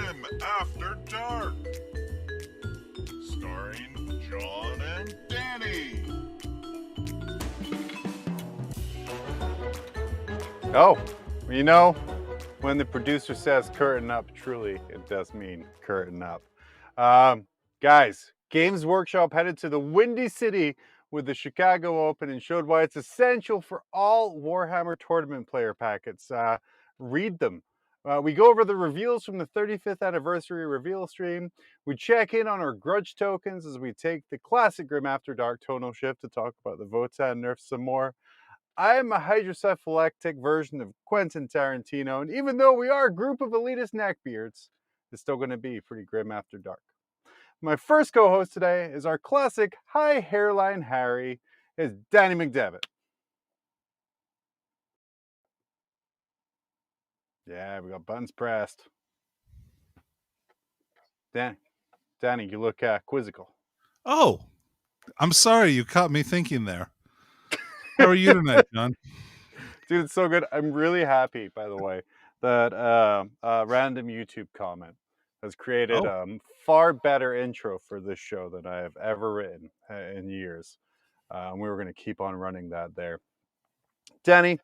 Grim After Dark, starring John and Danny. Oh, you know, when the producer says curtain up, truly it does mean curtain up. Guys, Games Workshop headed to the Windy City with the Chicago Open and showed why it's essential for all Warhammer Tournament Player Packets. Read them. We go over the reveals from the 35th anniversary reveal stream. We check in on our grudge tokens as we take the classic Grim After Dark tonal shift to talk about the Votann nerfs some more. I am a hydrocephalic version of Quentin Tarantino, and even though we are a group of elitist neckbeards, it's still going to be pretty grim after dark. My first co-host today is our classic high hairline Harry, is Danny McDevitt. Yeah, we got buttons pressed. Danny, you look quizzical. Oh, I'm sorry, you caught me thinking there. How are you tonight, John? Dude, it's so good. I'm really happy, by the way, that a random YouTube comment has created a far better intro for this show than I have ever written in years. And we were going to keep on running that there. Danny,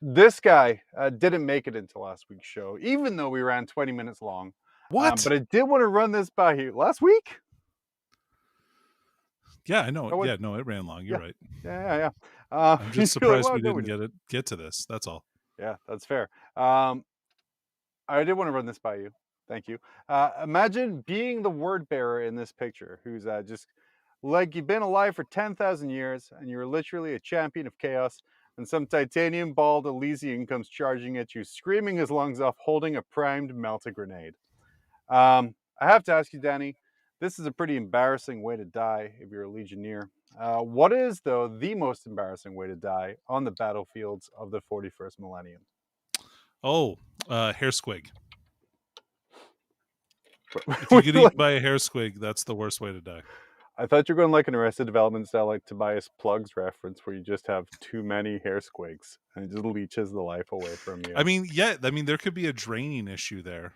this guy didn't make it into last week's show, even though we ran 20 minutes long. What? But I did want to run this by you. Last week? Yeah, I know. Yeah, no, it ran long. You're right. Yeah. I'm just surprised we didn't get to this. That's all. Yeah, that's fair. I did want to run this by you. Thank you. Imagine being the word bearer in this picture, who's just like you've been alive for 10,000 years and you're literally a champion of chaos, and some titanium bald Elysian comes charging at you, screaming his lungs off, holding a primed melta grenade. I have to ask you, Danny, this is a pretty embarrassing way to die if you're a Legionnaire. What is, though, the most embarrassing way to die on the battlefields of the 41st millennium? Oh, hair squig. If you get eaten by a hair squig, that's the worst way to die. I thought you were going like an Arrested Development style, like Tobias Plugs reference, where you just have too many hair squigs and it just leeches the life away from you. I mean, yeah, there could be a draining issue there,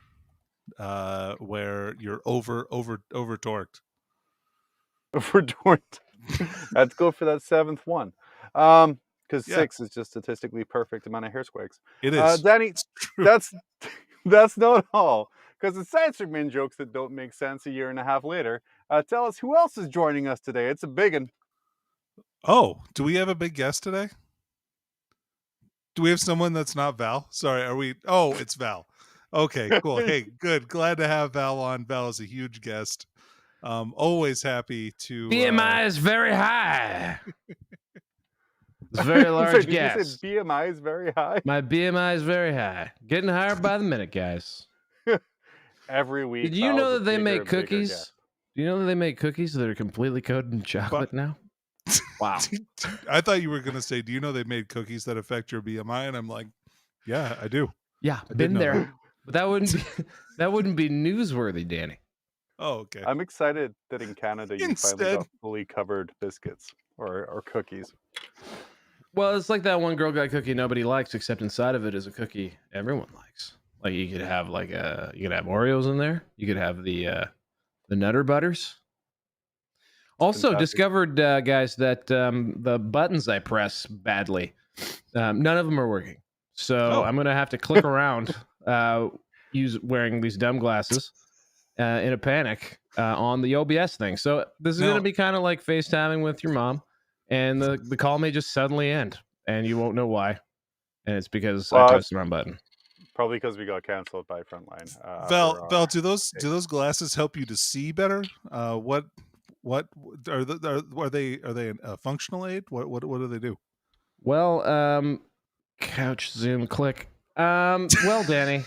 where you're over torqued. Over torqued. Let's go for that seventh one. Because 6 is just statistically perfect amount of hair squigs. It is. Danny, that's not all. Because aside from min jokes that don't make sense a year and a half later, tell us who else is joining us today. It's a big one. Oh, do we have a big guest today? Do we have someone that's not Val? Sorry, are we? Oh, it's Val. Okay, cool. Hey, good. Glad to have Val on. Val is a huge guest. Always happy to. BMI is very high. It's a very large guest. Did you say BMI is very high? My BMI is very high. Getting higher by the minute, guys. Every week. Did you know that they make cookies? Do you know that they make cookies that are completely coated in chocolate now? Wow. I thought you were going to say, do you know they made cookies that affect your BMI? And I'm like, yeah, I do. Yeah, been there. But that wouldn't be newsworthy, Danny. Oh, okay. I'm excited that in Canada you finally got fully covered biscuits or cookies. Well, it's like that one Girl Guide cookie nobody likes, except inside of it is a cookie everyone likes. Like you could have Oreos in there. You could have the Nutter Butters. Also discovered, guys, that the buttons I press badly, none of them are working. So I'm gonna have to click around, wearing these dumb glasses, in a panic on the OBS thing. So this is gonna be kind of like FaceTiming with your mom, and the call may just suddenly end, and you won't know why, and it's because I pressed the wrong button. Probably because we got canceled by Frontline. Val, do those glasses help you to see better? What are they a functional aid? What do they do? Well, couch zoom click. Well, Danny,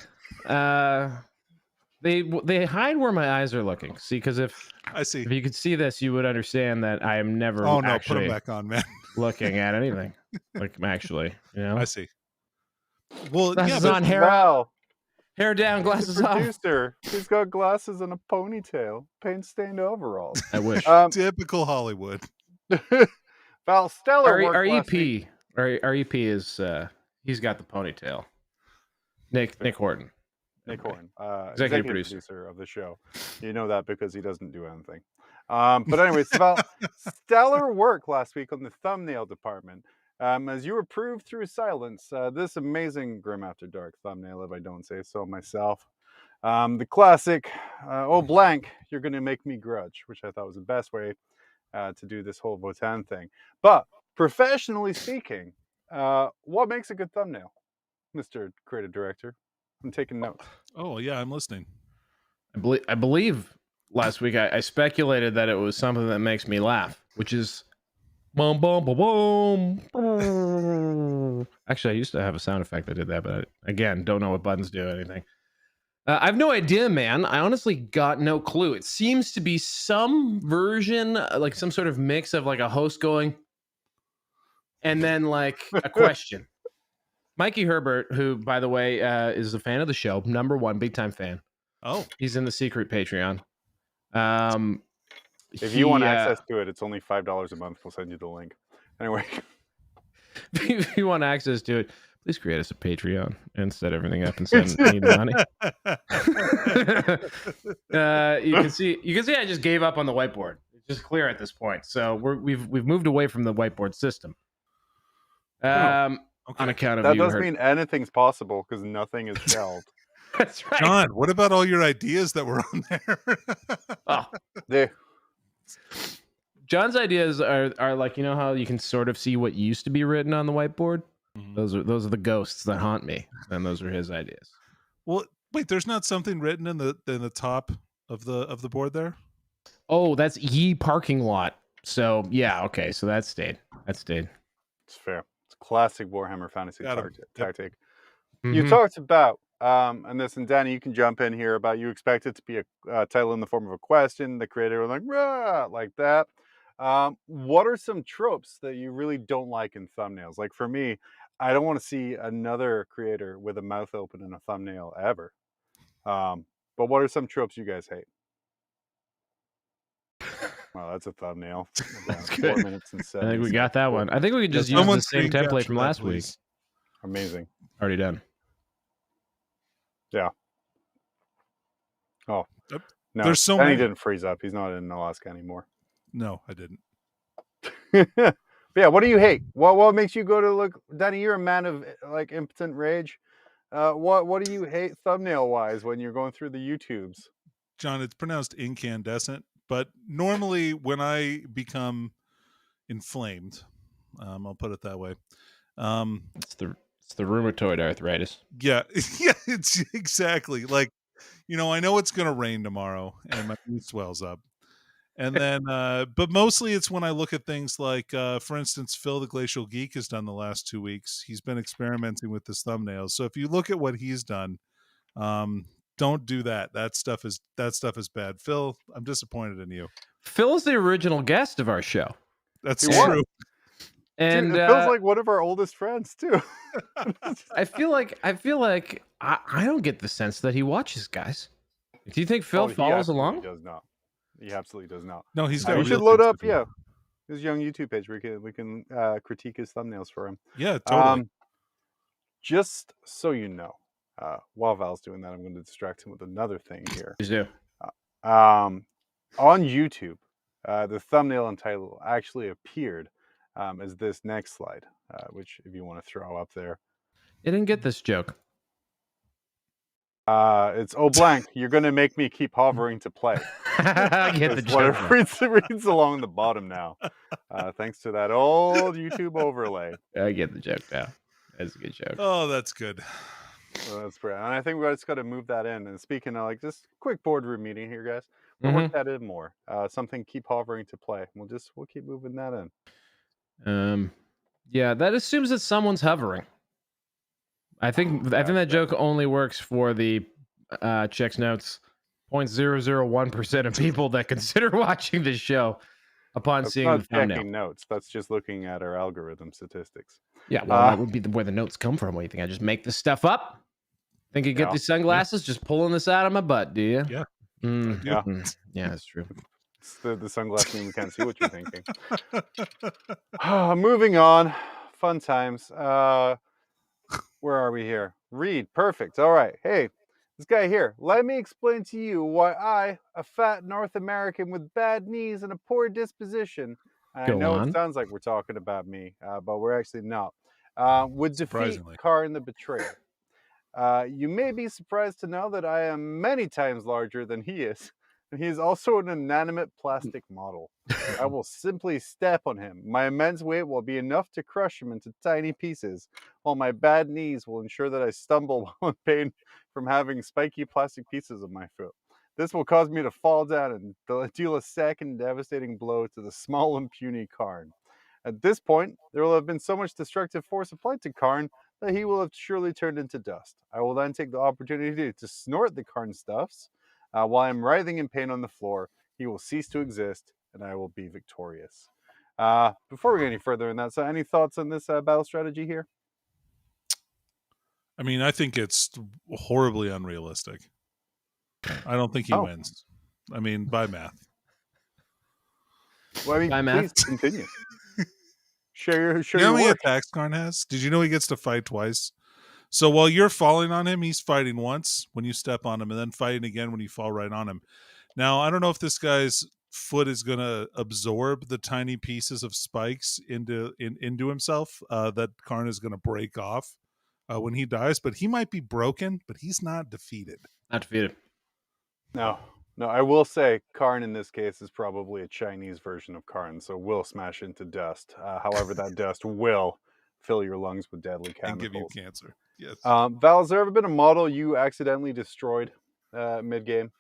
they hide where my eyes are looking. See, because if you could see this, you would understand that I am never. Oh no, put them back on, man. Looking at anything, like actually, I see. Well, glasses yeah, on, hair down, glasses off. Producer, he's got glasses and a ponytail, paint-stained overalls. I wish. Typical Hollywood. Val, stellar work. Our EP is he's got the ponytail. Nick Horton. Nick Horn, Executive producer of the show. You know that because he doesn't do anything. But anyways, about stellar work last week on the thumbnail department. As you were proved through silence, this amazing Grim After Dark thumbnail, if I don't say so myself. The classic, oh blank, you're going to make me grudge, which I thought was the best way to do this whole Votann thing. But professionally speaking, what makes a good thumbnail, Mr. Creative Director? I'm taking notes. Oh yeah, I'm listening. I believe last week I speculated that it was something that makes me laugh, which is boom, boom, boom, boom. Actually, I used to have a sound effect that did that, but again, don't know what buttons do anything. I have no idea, man. I honestly got no clue. It seems to be some version, like some sort of mix of like a host going, and then like a question. Mikey Herbert, who, by the way, is a fan of the show, #1 big time fan. Oh, he's in the secret Patreon. If you want access to it, it's only $5 a month. We'll send you the link. Anyway, if you want access to it, please create us a Patreon and set everything up and send me the money. You can see I just gave up on the whiteboard. It's just clear at this point. So we've moved away from the whiteboard system. okay. On account of that doesn't mean anything's possible because nothing is shelved. That's right. John, what about all your ideas that were on there? John's ideas are like, you know how you can sort of see what used to be written on the whiteboard? Mm-hmm. Those are the ghosts that haunt me, and those are his ideas. Well, wait, there's not something written in the top of the board there? Oh, that's ye parking lot. So yeah, okay, so that stayed. It's fair. It's a classic Warhammer fantasy tactic. Mm-hmm. You talked about and this, and Danny, you can jump in here about you expect it to be a title in the form of a question. The creator was like, rah, like that. What are some tropes that you really don't like in thumbnails? Like for me, I don't want to see another creator with a mouth open in a thumbnail ever. But what are some tropes you guys hate? Well, that's a thumbnail. That's 4 good. minutes and 7 I think we got that one. I think we could just use the same template from last week. Amazing. Already done. Yeah. Oh. No, there's so Danny many. didn't freeze up. He's not in Alaska anymore. No, I didn't. But yeah, what do you hate? What makes you go to look? Danny, you're a man of like impotent rage. What do you hate thumbnail wise when you're going through the YouTubes? John, it's pronounced incandescent, but normally when I become inflamed, I'll put it that way. It's the rheumatoid arthritis. Yeah, it's exactly like, I know it's gonna rain tomorrow and my knee swells up. And then, but mostly it's when I look at things like, for instance, Phil the Glacial Geek has done the last 2 weeks. He's been experimenting with this thumbnails. So if you look at what he's done, don't do that. That stuff is bad. Phil, I'm disappointed in you. Phil is the original guest of our show. That's true. And dude, it feels like one of our oldest friends too. I feel like I don't get the sense that he watches, guys. Do you think Phil follows along? He does not. He absolutely does not. No, he's got. We should load up, his young YouTube page. We can critique his thumbnails for him. Yeah, totally. Just so you know, while Val's doing that, I'm going to distract him with another thing here. Please do. On YouTube, the thumbnail and title actually appeared as this next slide, which if you want to throw up there. You didn't get this joke. It's blank. You're going to make me keep hovering to play. I get the joke. It reads along the bottom now. Thanks to that old YouTube overlay. I get the joke now. That's a good joke. Oh, that's good. So that's great. And I think we just got to move that in. And speaking of like just quick boardroom meeting here, guys, we'll work that in more. Something keep hovering to play. We'll keep moving that in. Yeah, that assumes that someone's hovering. I think that joke only works for the checks notes 0.001% of people that consider watching this show upon seeing the thumbnail. Checking notes. That's just looking at our algorithm statistics. Yeah, well, that would be where the notes come from. What do you think? I just make this stuff up? Think you get these sunglasses just pulling this out of my butt, do you? Yeah. Yeah, that's true. It's the sunglasses mean we can't see what you're thinking. Moving on. Fun times. Where are we here? Read. Perfect. All right. Hey, This guy here, let me explain to you why I, a fat North American with bad knees and a poor disposition, and I Go know on. it sounds like we're talking about me, but we're actually not, would defeat Surprisingly. Karn the Betrayer. You may be surprised to know that I am many times larger than he is. And he is also an inanimate plastic model. I will simply step on him. My immense weight will be enough to crush him into tiny pieces, while my bad knees will ensure that I stumble while in pain from having spiky plastic pieces of my foot. This will cause me to fall down and deal a second devastating blow to the small and puny Karn. At this point, there will have been so much destructive force applied to Karn that he will have surely turned into dust. I will then take the opportunity to snort the Karn stuffs. While I'm writhing in pain on the floor, he will cease to exist, and I will be victorious. Before we get any further in that, so any thoughts on this battle strategy here? I mean, I think it's horribly unrealistic. I don't think he wins. I mean, by math. Well, I mean, By please math. continue. Share You know your how many work. attacks Karn has? Did you know he gets to fight twice? So while you're falling on him, he's fighting once when you step on him, and then fighting again when you fall right on him. Now, I don't know if this guy's foot is going to absorb the tiny pieces of spikes into himself that Karn is going to break off when he dies, but he might be broken, but he's not defeated. Not defeated. No, I will say Karn in this case is probably a Chinese version of Karn, so will smash into dust. However, that dust will fill your lungs with deadly chemicals. And give you cancer. Yes. Val, has there ever been a model you accidentally destroyed mid-game?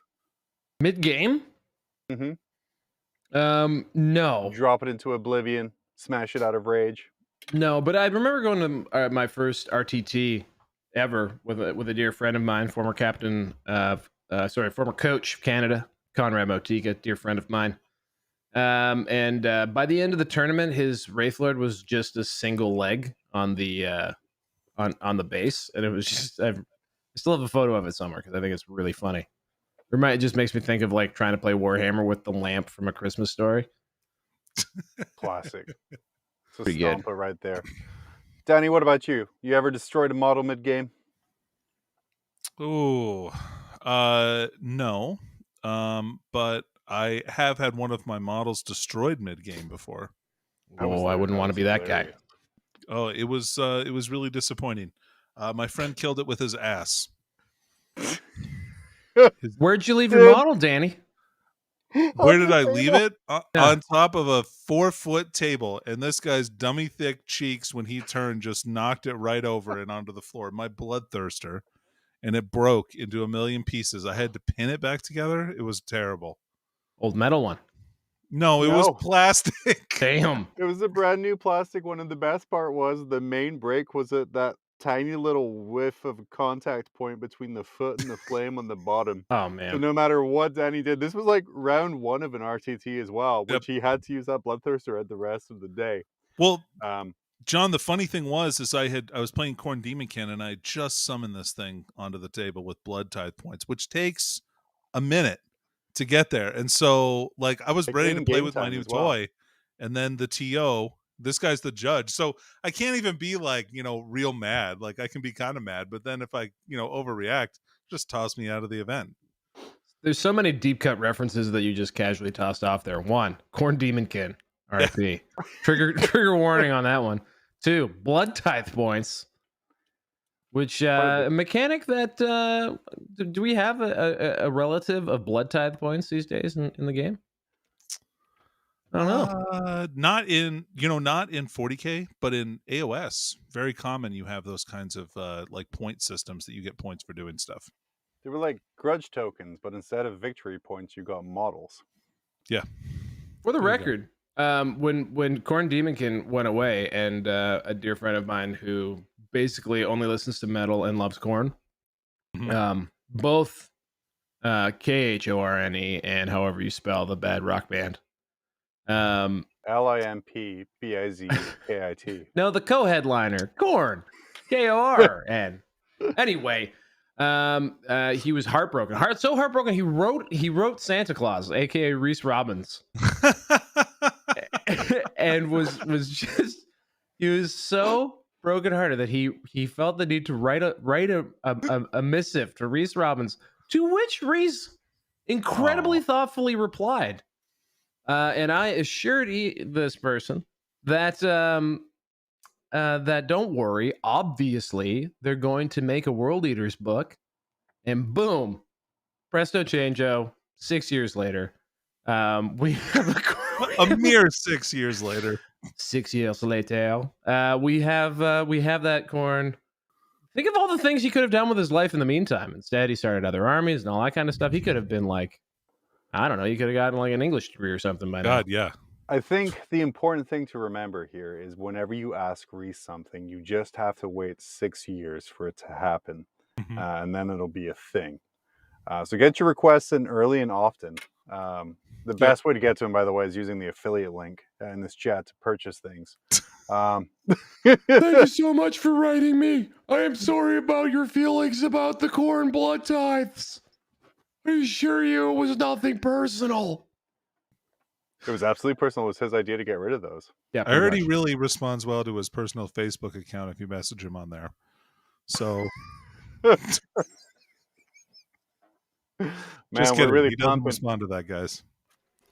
Mid-game? Mm-hmm. No. Drop it into oblivion, smash it out of rage. No, but I remember going to my first RTT ever with a dear friend of mine, former captain of, former coach of Canada, Conrad Motika, dear friend of mine. And by the end of the tournament, his Wraithlord was just a single leg on the on the base, and it was just I still have a photo of it somewhere because I think it's really funny. It just makes me think of like trying to play Warhammer with the lamp from A Christmas Story. Classic. So Pretty stomp good. it right there. Danny, what about you? You ever destroyed a model mid-game? Oh, no. But I have had one of my models destroyed mid-game before. I was Oh, I there. wouldn't That want to was be that guy. hilarious. Oh, it was really disappointing. My friend killed it with his ass. Where'd you leave your model, Danny? Where did I leave it? On top of a 4-foot table, and this guy's dummy thick cheeks when he turned just knocked it right over and onto the floor. My bloodthirster, and it broke into a million pieces. I had to pin it back together. It was terrible. Old metal one. No, it was No. plastic. Damn. It was a brand new plastic one, and the best part was the main break was at that tiny little whiff of contact point between the foot and the flame on the bottom. Oh So man. no matter what Danny did, this was like round one of an RTT as well, Yep. which he had to use that bloodthirster at the rest of the day. Well, Um, John, the funny thing was I was playing Khorne Demonkin, and I just summoned this thing onto the table with blood tithe points, which takes a minute to get there. And so like I was Like ready to play in-game with my time new as well. toy, and then the TO, this guy's the judge. So I can't even be like, real mad. Like I can be kind of mad, but then if I, overreact, just toss me out of the event. There's so many deep cut references that you just casually tossed off there. 1, Khorne Demonkin, RIP. Trigger warning on that one. 2, blood tithe points. Which a mechanic that do we have a relative of blood tithe points these days in the game? I don't know. Not in 40K, but in AOS, very common. You have those kinds of like point systems that you get points for doing stuff. they were like grudge tokens, but instead of victory points, you got models. Yeah. For the There you record, when Khorne Demonkin went away, and a dear friend of mine who basically only listens to metal and loves Khorne, both KHORNE and however you spell the bad rock band. LIMPBIZKIT. No, the co-headliner, Khorne, KORN. Anyway, he was heartbroken. So heartbroken he wrote Santa Claus, aka Reese Robbins, and was just he was so brokenhearted that he felt the need to write a missive to Reese Robbins, to which Reese incredibly thoughtfully replied. And I assured this person that that don't worry, obviously they're going to make a World Eaters book, and boom, presto changeo, 6 years later, we have a mere 6 years later. 6 years later, we have that corn. Think of all the things he could have done with his life in the meantime. Instead, he started other armies and all that kind of stuff. He could have been like, I don't know, he could have gotten like an English degree or something by now. God, yeah. I think the important thing to remember here is whenever you ask Reese something, you just have to wait 6 years for it to happen, and then it'll be a thing. So get your requests in early and often. The best way to get to him, by the way, is using the affiliate link in this chat to purchase things. Thank you so much for writing me. I am sorry about your feelings about the corn blood tithes. I assure you it was nothing personal. It was absolutely personal. It was his idea to get rid of those. Yeah, I heard he really responds well to his personal Facebook account if you message him on there. So, Man, just we're kidding. really He doesn't pumping. respond to that, guys.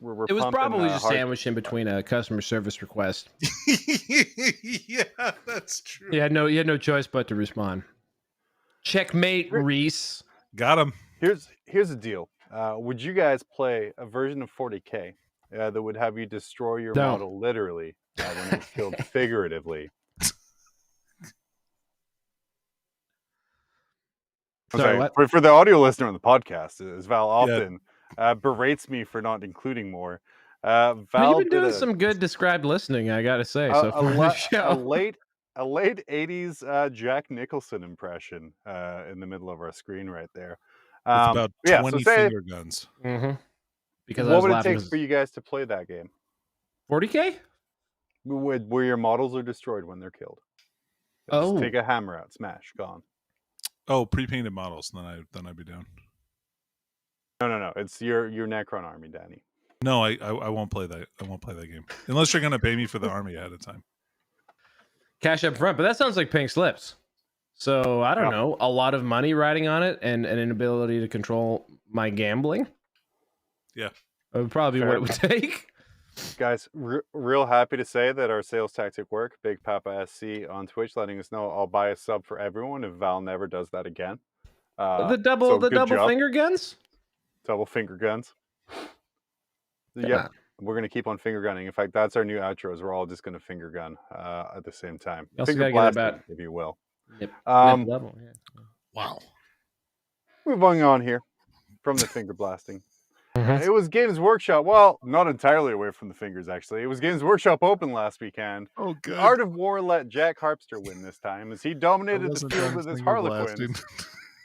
We're it was pumping, probably just hard. sandwiched in between a customer service request. Yeah, that's true. He had no choice but to respond. Checkmate, Reese. Got him. Here's the deal. Would you guys play a version of 40K that would have you destroy your No. model literally when it's killed figuratively? Sorry, what? For the audio listener on the podcast, as Val often berates me for not including more. Val, you've been doing some good described listening, I gotta say. So far in the show. a late 80s Jack Nicholson impression in the middle of our screen right there. It's about 20 finger guns. Mm-hmm. Because what would it take for you guys to play that game? 40K? Where your models are destroyed when they're killed. Just take a hammer out, smash, gone. Oh, pre-painted models. Then I'd be down. No. It's your Necron army, Danny. No, I won't play that. I won't play that game unless you're gonna pay me for the army ahead of time. Cash up front, but that sounds like pink slips. So I don't know, a lot of money riding on it and an inability to control my gambling. Yeah, that would probably be what it would take. Guys, real happy to say that our sales tactic worked. Big Papa SC on Twitch letting us know I'll buy a sub for everyone if Val never does that again. The double finger guns? Double finger guns. Yep. We're going to keep on finger gunning. In fact, that's our new outros. We're all just going to finger gun at the same time. Finger blasting, if you will. Yep. Level, yeah. Wow. Moving on here from the finger blasting. It was Games Workshop. Well, not entirely away from the fingers, actually. It was Games Workshop Open last weekend. Oh, good. Art of War let Jack Harpster win this time as he dominated the field with his Harlequins.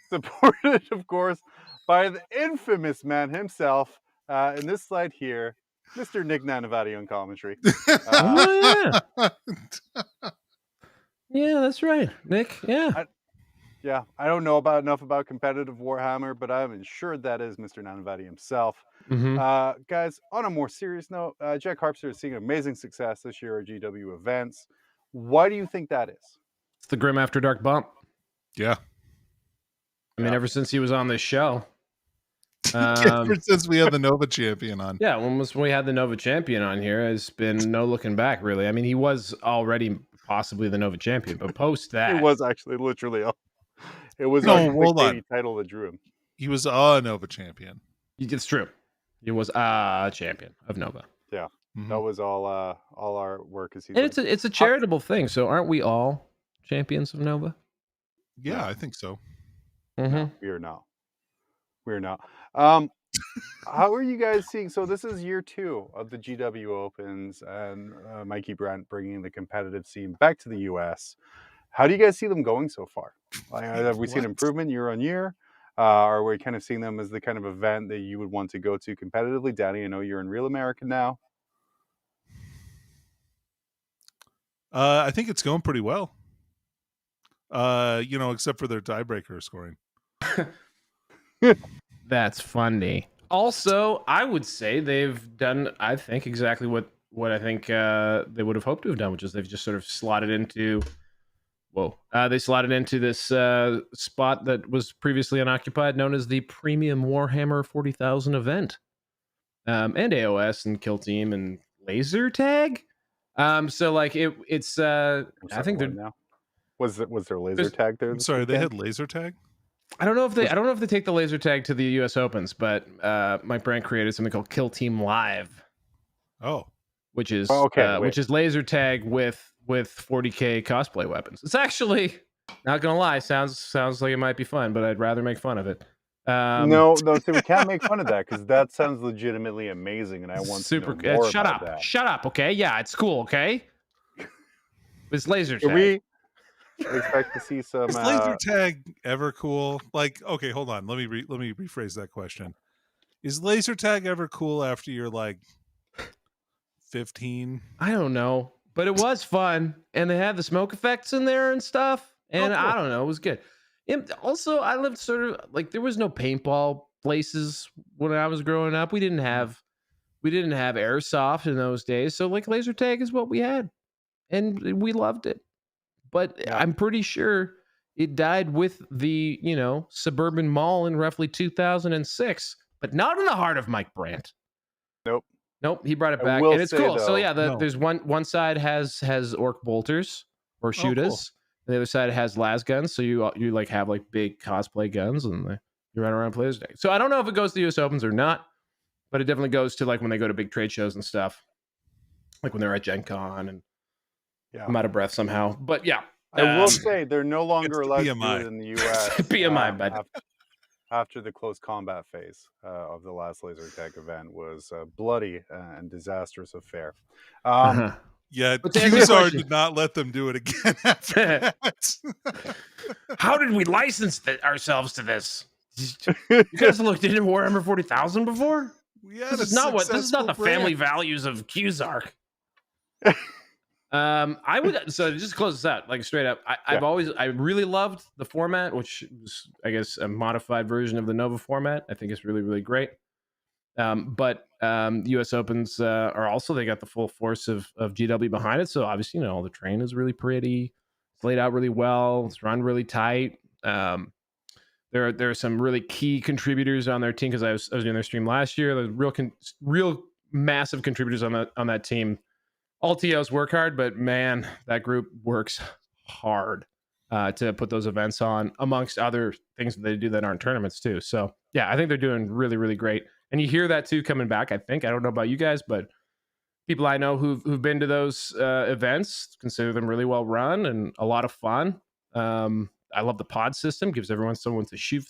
Supported, of course, by the infamous man himself. In this slide here, Mr. Nick Nanavati on commentary. Yeah, that's right. Nick, yeah. I don't know enough about competitive Warhammer, but I'm ensured that is Mr. Nanavati himself. Guys, on a more serious note, Jack Harpster is seeing amazing success this year at GW events. Why do you think that is? It's the Grim After Dark bump. Yeah. I mean, ever since he was on this show. Ever since we had the Nova champion on. Yeah, when we had the Nova champion on here, it's been no looking back, really. I mean, he was already possibly the Nova champion, but post that. It was actually literally it was a title that drew him. He was a Nova champion. It's true. He was a champion of Nova. Yeah. That was all our work as he. And it's a charitable thing, so aren't we all champions of Nova? Yeah, I think so. No, we are not. We're not. How are you guys seeing? So this is year 2 of the GW Opens and Mikey Brent bringing the competitive scene back to the US. How do you guys see them going so far? Have we seen improvement year on year? Are we kind of seeing them as the kind of event that you would want to go to competitively? Danny, I know you're in Real America now. I think it's going pretty well. Except for their tiebreaker scoring. That's funny. Also, I would say they've done, I think, exactly what I think they would have hoped to have done, which is they've just sort of slotted into Whoa. They slotted into this spot that was previously unoccupied, known as the Premium Warhammer 40,000 event. And AOS and Kill Team and Laser Tag. So like it's I think they're now. Was there laser There's- tag there? I'm this sorry, they weekend? had laser tag. I don't know if they take the laser tag to the US Opens, but Mike Brandt created something called Kill Team Live, Oh, which is wait. which is laser tag with 40k cosplay weapons. It's actually, not gonna lie, sounds like it might be fun, but I'd rather make fun of it. No, see, we can't make fun of that because that sounds legitimately amazing, and I want super. to know more Shut about up! that. Shut up! Okay, yeah, it's cool. Okay, it's laser Can tag. we expect to see some? is laser tag ever cool? Like, okay, hold on. Let me rephrase that question. Is laser tag ever cool after you're like 15? I don't know, but it was fun, and they had the smoke effects in there and stuff, and cool. I don't know, it was good. And also, I lived sort of like there was no paintball places when I was growing up. We didn't have airsoft in those days, so like laser tag is what we had, and we loved it. But Yeah. I'm pretty sure it died with the suburban mall in roughly 2006, but not in the heart of Mike Brandt. Nope, he brought it I back, will and it's say, cool. So though- yeah, No. there's one side has orc bolters or cool. shooters, and the other side has las guns. So you like have like big cosplay guns, and you run around players' day. So I don't know if it goes to US Opens or not, but it definitely goes to like when they go to big trade shows and stuff, like when they're at Gen Con. And Yeah. I'm out of breath somehow, but yeah, I will say they're no longer the allowed to do BMI. it in the U.S. BMI, bud. After the close combat phase of the last laser tag event was a bloody and disastrous affair. Yeah, But to answer your QZAR question- did not let them do it again after that. How did we license ourselves to this? You guys looked into Warhammer 40,000 before? We had This a is not the successful family brand. values of QZark. I would, so just to close this out, like straight up, I really loved the format, which was, I guess, a modified version of the Nova format. I think it's really, really great. But US Opens are also, they got the full force of GW behind it. So obviously, all the terrain is really pretty. It's laid out really well. It's run really tight. There are some really key contributors on their team, because I was doing their stream last year. There's real massive contributors on that team. All TOs work hard, but man, that group works hard to put those events on, amongst other things that they do that aren't tournaments too. So yeah, I think they're doing really, really great. And you hear that too coming back. I don't know about you guys, but people I know who've been to those events consider them really well run and a lot of fun. I love the pod system; gives everyone something to shoot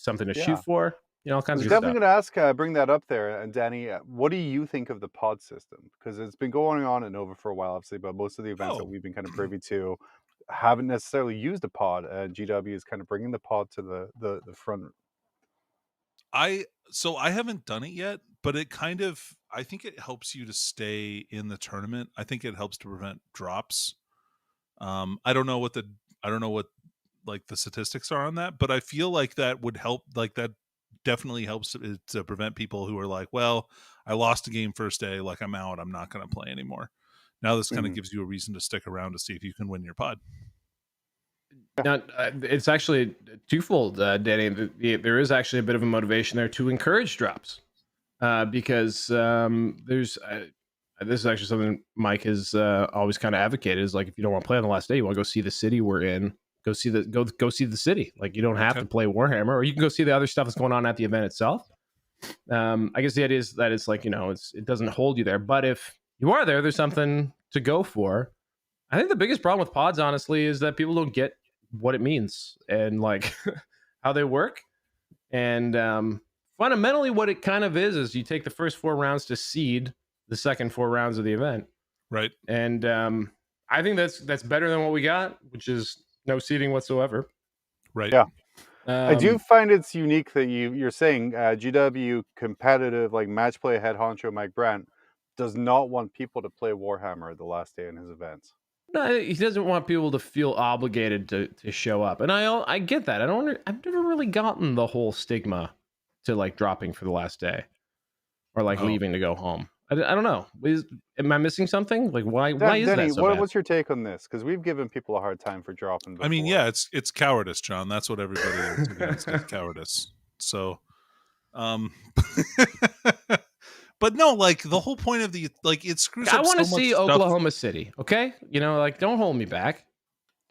for. All I kinds was of good definitely stuff. going to ask, bring that up there, and Danny, what do you think of the pod system? Because it's been going on at Nova for a while, obviously, but most of the events that we've been kind of privy to haven't necessarily used a pod, and GW is kind of bringing the pod to the front. I haven't done it yet, but it kind of, I think it helps you to stay in the tournament. I think it helps to prevent drops. I don't know what like the statistics are on that, but I feel like that would help. Like that definitely helps to prevent people who are like, well, I lost a game first day, like I'm out, I'm not going to play anymore. Now this kind of gives you a reason to stick around to see if you can win your pod. Now, it's actually twofold, Danny. There is actually a bit of a motivation there to encourage drops, because there's this is actually something Mike has always kind of advocated, is like, if you don't want to play on the last day, you want to go see the city we're in. Go see the city. Like, you don't have to play Warhammer, or you can go see the other stuff that's going on at the event itself. I guess the idea is that it's like, it doesn't hold you there, but if you are there, there's something to go for. I think the biggest problem with pods, honestly, is that people don't get what it means and like how they work. And fundamentally, what it kind of is you take the first 4 rounds to seed the second 4 rounds of the event, right? And I think that's better than what we got, which is no seeding whatsoever. Right. Yeah. I do find it's unique that you're saying GW competitive, like match play head honcho Mike Brandt does not want people to play Warhammer the last day in his events. No, he doesn't want people to feel obligated to show up, and I get that. I've never really gotten the whole stigma to like dropping for the last day or like leaving to go home. I don't know. Am I missing something? Like why is Denny, that so bad? what's your take on this? Because we've given people a hard time for dropping before. I mean, yeah, it's cowardice, John. That's what everybody is against. It's cowardice. So, but no, like the whole point of it screws up. I want to so much see stuff. Oklahoma City. Okay, like don't hold me back.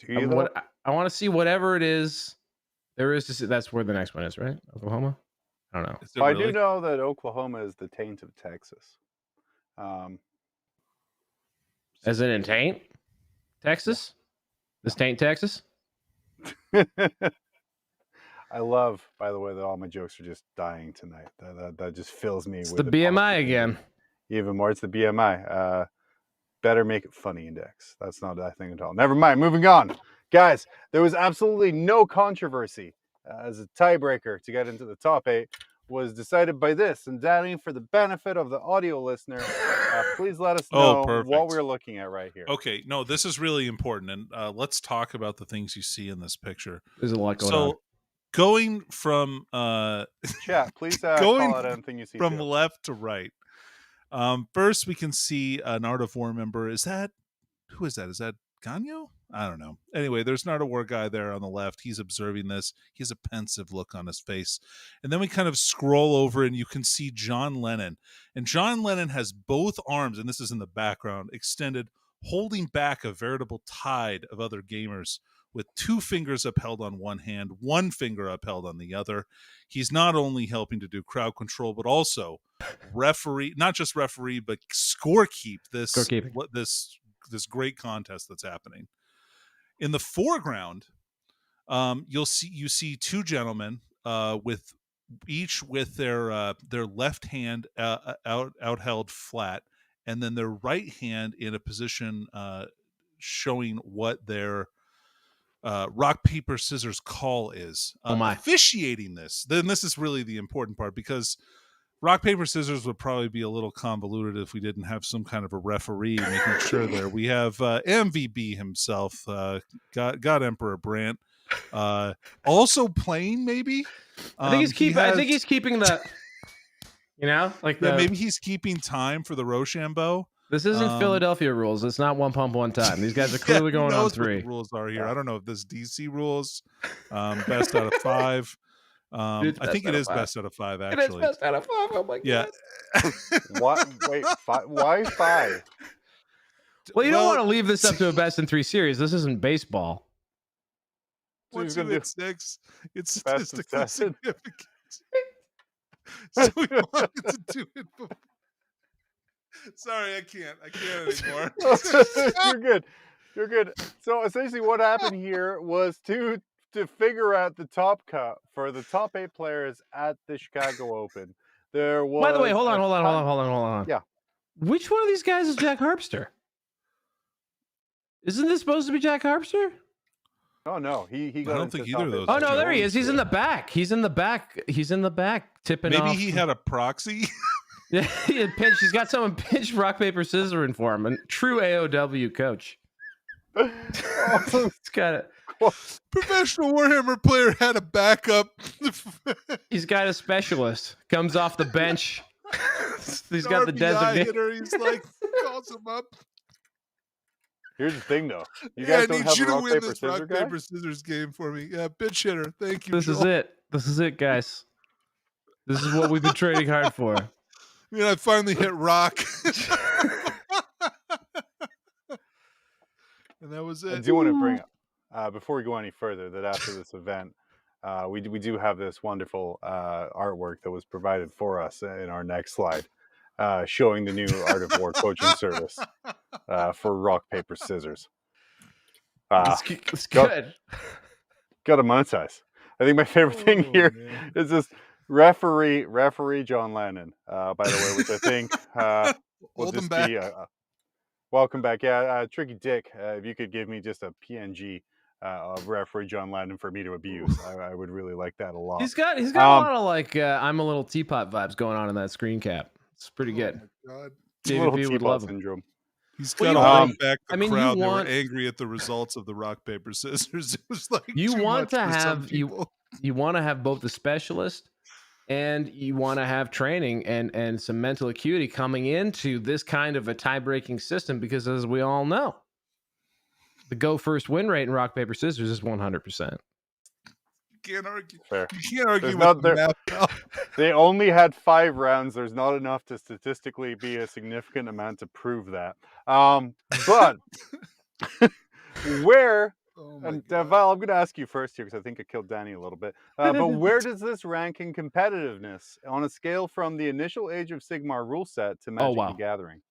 Do you, though? I want to see whatever it is there is to see. That's where the next one is, right? Oklahoma. I don't know. Is it I really? do know that Oklahoma is the taint of Texas. As in taint, Texas. This taint Texas. I love, by the way, that all my jokes are just dying tonight. That just fills me It's with the BMI again. Even more, it's the BMI. Better make it funny index. That's not that thing at all. Never mind. Moving on, guys. There was absolutely no controversy as a tiebreaker to get into the top 8 was decided by this. And Danny, for the benefit of the audio listener, please let us know what we're looking at right here. Okay, no, this is really important, and let's talk about the things you see in this picture. There's a lot going on. Going from chat, please call out anything you see from left to right. First, we can see an Art of War member. Who is that? Is that Ganyo? I don't know. Anyway, there's an Art of War guy there on the left. He's observing this. He has a pensive look on his face. And then we kind of scroll over and you can see John Lennon. And John Lennon has both arms, and this is in the background, extended, holding back a veritable tide of other gamers with 2 fingers upheld on one hand, 1 finger upheld on the other. He's not only helping to do crowd control, but also referee, not just referee, but scorekeep this great contest that's happening. In the foreground, you see 2 gentlemen with each with their left hand out held flat, and then their right hand in a position showing what their rock paper scissors call is. Officiating this, then this is really the important part, because rock paper scissors would probably be a little convoluted if we didn't have some kind of a referee making sure there. We have MVB himself, God Emperor Brant, also playing maybe. I think he's keeping the, maybe he's keeping time for the Rochambeau. This isn't Philadelphia rules. It's not 1 pump 1 time. These guys are clearly going on 3. What the rules are here. I don't know if this DC rules. Best out of 5. I think it is best out of 5. Actually, it is best out of 5. Oh my god! Yeah. What? Wait, why 5? Well, you don't want to leave this up to a best in 3 series. This isn't baseball. What's it 6? It's statistically significant. So we wanted to do it before. Sorry, I can't anymore. You're good. So essentially what happened here was to figure out the top cut for the top 8 players at the Chicago Open. There was, by the way, hold on. Yeah. Which one of these guys is Jack Harpster? Isn't this supposed to be Jack Harpster? Oh no, he got. I don't think either of those. Oh no, there he is. He's in the back. He's in the back tipping off. Maybe he had a proxy. Yeah, he had pinched. He's got someone pinch rock paper scissors in for him. A true AOW coach. It's got it. Professional Warhammer player had a backup. He's got a specialist. Comes off the bench. He's got the RBI designated hitter. He's like, calls him up. Here's the thing, though. You guys don't have a rock paper scissors guy? Paper scissors game for me. Yeah, bitch hitter. Thank you. This is it. This is it, guys. This is what we've been trading hard for. I mean, I finally hit rock. And that was it. I do want to bring up, before we go any further, that after this event, we do have this wonderful artwork that was provided for us in our next slide, showing the new Art of War coaching service for rock, paper, scissors. It's good. Got to monetize. I think my favorite thing here is this referee John Lennon, by the way, which I think will just be welcome back. Yeah, Tricky Dick, if you could give me just a PNG of referee John Lennon for me to abuse, I would really like that a lot. He's got a lot of like I'm a little teapot vibes going on in that screen cap. It's pretty good. My God. DVP would love syndrome. He's got to hold back the crowd that were angry at the results of the rock paper scissors. It was like you want to have both the specialist and you want to have training and some mental acuity coming into this kind of a tie-breaking system, because as we all know, the go first win rate in rock paper scissors is 100%. Can't argue. Fair. You can't argue There's with not the there- math. They only had 5 rounds. There's not enough to statistically be a significant amount to prove that. But where, Oh my and God. Val, I'm going to ask you first here because I think I killed Danny a little bit. But where does this rank in competitiveness on a scale from the initial Age of Sigmar rule set to Magic wow. the Gathering?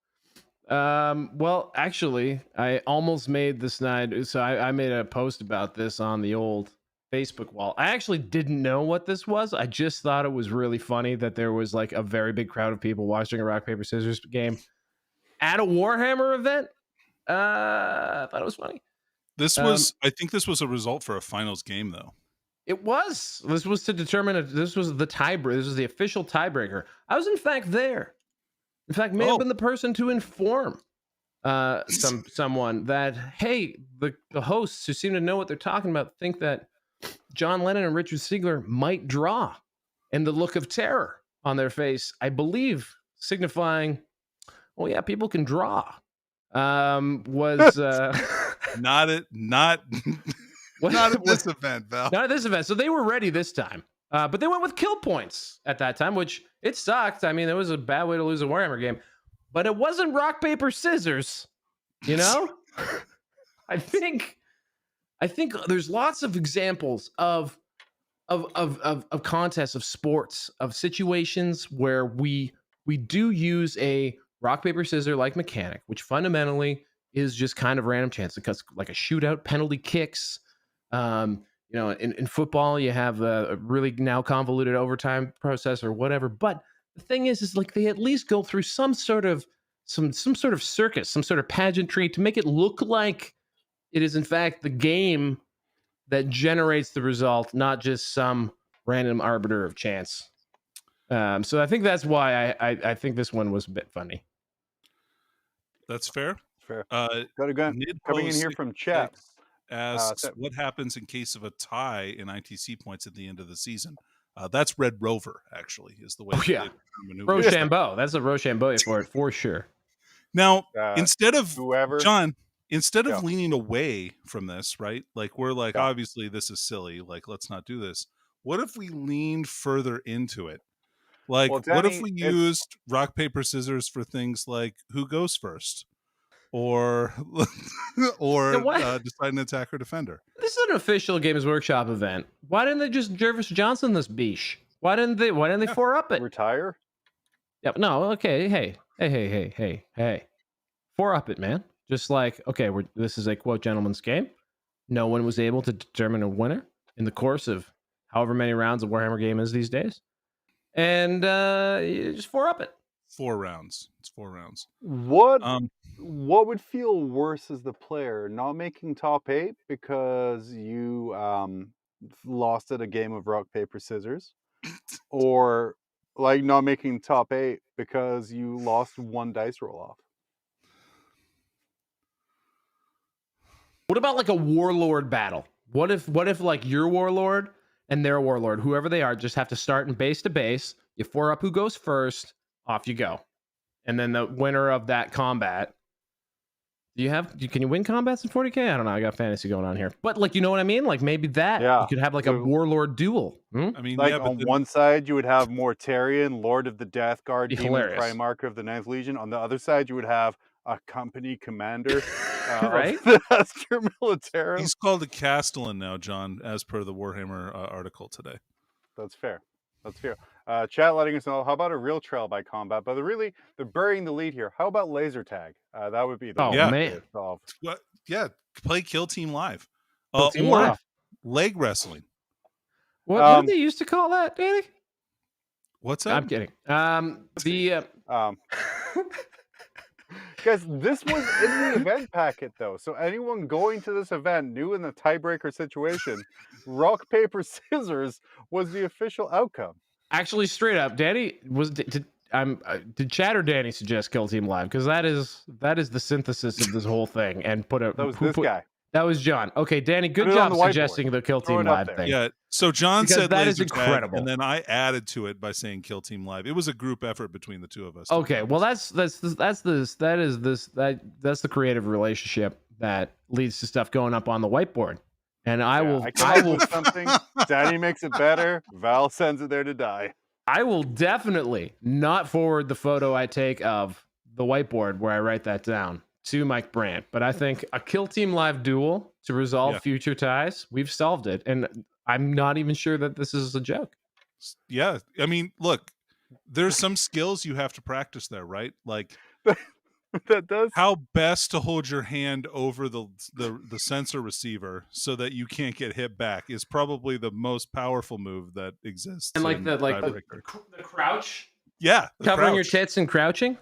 Well, actually, I almost made this night. So I made a post about this on the old Facebook wall. I actually didn't know what this was. I just thought it was really funny that there was like a very big crowd of people watching a rock, paper, scissors game at a Warhammer event. I thought it was funny. This was, I think this was a result for a finals game, though. It was. This was to determine. This was the tiebreaker. This was the official tiebreaker. I was in fact there. In fact, may have been the person to inform someone that, hey, the hosts who seem to know what they're talking about think that John Lennon and Richard Siegler might draw, and the look of terror on their face, I believe, signifying, oh yeah, people can draw. Was not at this event, Val. Not at this event. So they were ready this time. But they went with kill points at that time, which it sucked. I mean, it was a bad way to lose a Warhammer game, but it wasn't rock, paper, scissors, you know? I think there's lots of examples of contests, of sports, of situations where we do use a rock, paper, scissors like mechanic, which fundamentally is just kind of random chance, because like a shootout, penalty kicks, you know, in football, you have a really now convoluted overtime process or whatever. But the thing is like they at least go through some sort of circus, some sort of pageantry to make it look like it is in fact the game that generates the result, not just some random arbiter of chance. So I think that's why I think this one was a bit funny. That's fair. Fair. Coming in here from chat. Asks, what happens in case of a tie in ITC points at the end of the season? That's Red Rover, actually, is the way. Oh, yeah. Rochambeau. That's a Rochambeau for it, for sure. Now, instead of John, leaning away from this, right? Like we're like, obviously this is silly. Like, let's not do this. What if we leaned further into it? Like, Danny, what if we used rock, paper, scissors for things like who goes first? Or decide an attacker defender. This is an official Games Workshop event. Why didn't they just Jervis Johnson this beesh? Why didn't they 4-up it? Retire? Yep. No. Okay. Hey. 4-up it, man. Just like, okay, this is a quote gentleman's game. No one was able to determine a winner in the course of however many rounds a Warhammer game is these days, and you just 4-up it. 4 rounds. It's 4 rounds. What would feel worse as the player, not making top 8 because you lost at a game of rock, paper, scissors, or like not making top 8 because you lost 1 dice roll off? What about like a warlord battle? What if like your warlord and their warlord, whoever they are, just have to start in base to base. You 4-up who goes first, off you go, and then the winner of that combat. Can you win combats in 40K? I don't know. I got fantasy going on here, but like, you know what I mean? Like maybe that you could have like a warlord duel. I mean, like on one side you would have Mortarion, Lord of the Death Guard, Demon Primarch of the 9th Legion. On the other side you would have a company commander, right? Of the Astra Militarum. He's called a Castellan now, John, as per the Warhammer article today. That's fair. Chat letting us know, how about a real trial by combat? But they're burying the lead here. How about laser tag? That would be the man. What? Yeah, play Kill Team Live. Kill Team Live. Leg wrestling. What did they used to call that, Danny? What's that? I'm kidding. Guys, this was in the event packet, though. So anyone going to this event knew in the tiebreaker situation, rock, paper, scissors was the official outcome. Actually, straight up, Danny did Chad or Danny suggest Kill Team Live? Because that is the synthesis of this whole thing. And this guy. That was John. Okay, Danny, good Put it on job the whiteboard. suggesting the Kill Throw Team it up Live there. thing. Yeah. So John Because said that is laser tag, incredible. and then I added to it by saying Kill Team Live. It was a group effort between the two of us. Okay, well that's the creative relationship that leads to stuff going up on the whiteboard. And I will I come up with something. Danny makes it better. Val sends it there to die. I will definitely not forward the photo I take of the whiteboard where I write that down to Mike Brandt. But I think a Kill Team Live duel to resolve future ties, we've solved it. And I'm not even sure that this is a joke. Yeah. I mean, look, there's some skills you have to practice there, right? Like That does. how best to hold your hand over the sensor receiver so that you can't get hit back is probably the most powerful move that exists. And like in the Tiebreaker. crouch, Yeah, the covering your crouch. tits and crouching.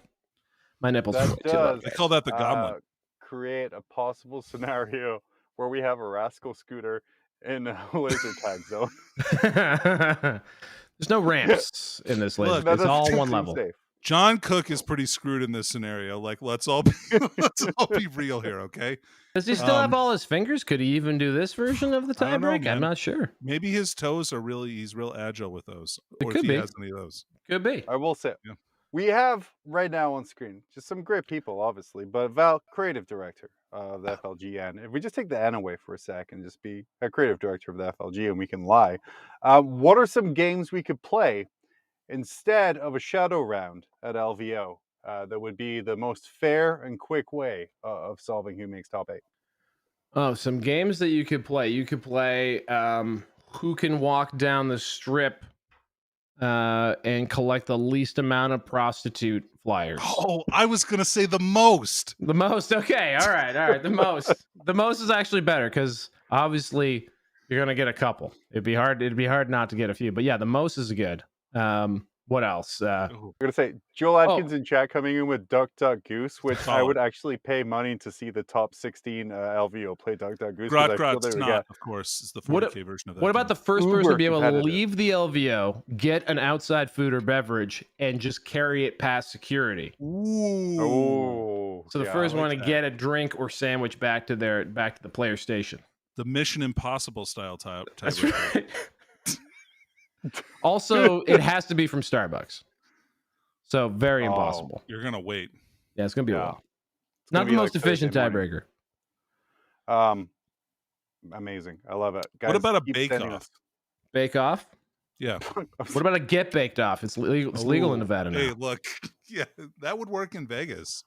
My nipples. That are way too low. does. They call that the goblet. Create a possible scenario where we have a rascal scooter in a laser tag zone. There's no ramps in this laser. Look, It's all one Seems level. safe. John Cook is pretty screwed in this scenario. Like, let's all be real here, okay? Does he still have all his fingers? Could he even do this version of the I don't know, tiebreak? I'm man. not sure. Maybe his toes are he's real agile with those. It Or could if he be. has any of those. Could be. I will say, Yeah. we have right now on screen just some great people, obviously, but Val, creative director of the FLGN. If we just take the N away for a sec and just be a creative director of the FLG and we can lie, what are some games we could play instead of a shadow round at LVO that would be the most fair and quick way of solving who makes top 8? Oh, some games that you could play. You could play Who Can Walk Down the Strip and collect the least amount of prostitute flyers. Oh, I was going to say the most. The most. Okay. All right. The most. The most is actually better because obviously you're gonna get a couple. It'd be hard not to get a few. But yeah, the most is good. What else? I'm gonna say Joel Atkins in chat coming in with Duck Duck Goose, which I would actually pay money to see the top 16 LVO play Duck Duck Goose. Grot's not, of course, is the 40K version of that. What about the first Uber person to be able to competitive. leave the LVO, get an outside food or beverage, and just carry it past security? Ooh. Oh, So the yeah, first I like one to that. get a drink or sandwich back to the player station. The Mission Impossible style type. That's right. Also, it has to be from Starbucks. So very impossible. You're going to wait. Yeah, it's gonna be a Yeah. while. It's gonna Not the be most like efficient Thursday morning. tiebreaker. Amazing. I love it. Guys, What about a keep bake sending off? us- Bake off. Yeah. What about a get baked off? It's legal. It's legal in Ooh, Nevada now. Hey, look. Yeah, that would work in Vegas.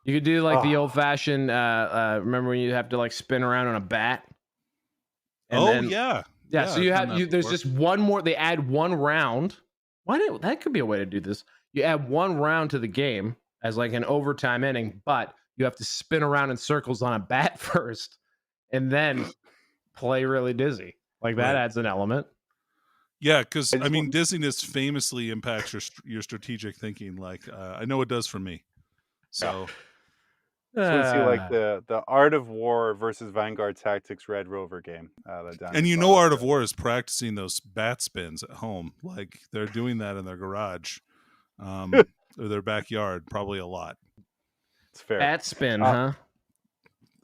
You could do like the Oh. old fashioned. Remember when you have to like spin around on a bat? And Oh, then- yeah. Yeah, so I've you done have that there's before. just one more. They add one round. That could be a way to do this. You add one round to the game as like an overtime inning, but you have to spin around in circles on a bat first, and then play really dizzy. Like that Right. adds an element. Yeah, because I I just mean, want- dizziness famously impacts your strategic thinking. Like I know it does for me. So So let's see, like Ah. the Art of War versus Vanguard Tactics Red Rover game. That Danny and you saw know, up Art of there. War is practicing those bat spins at home. Like they're doing that in their garage, or their backyard, probably a lot. It's fair. Bat spin, huh?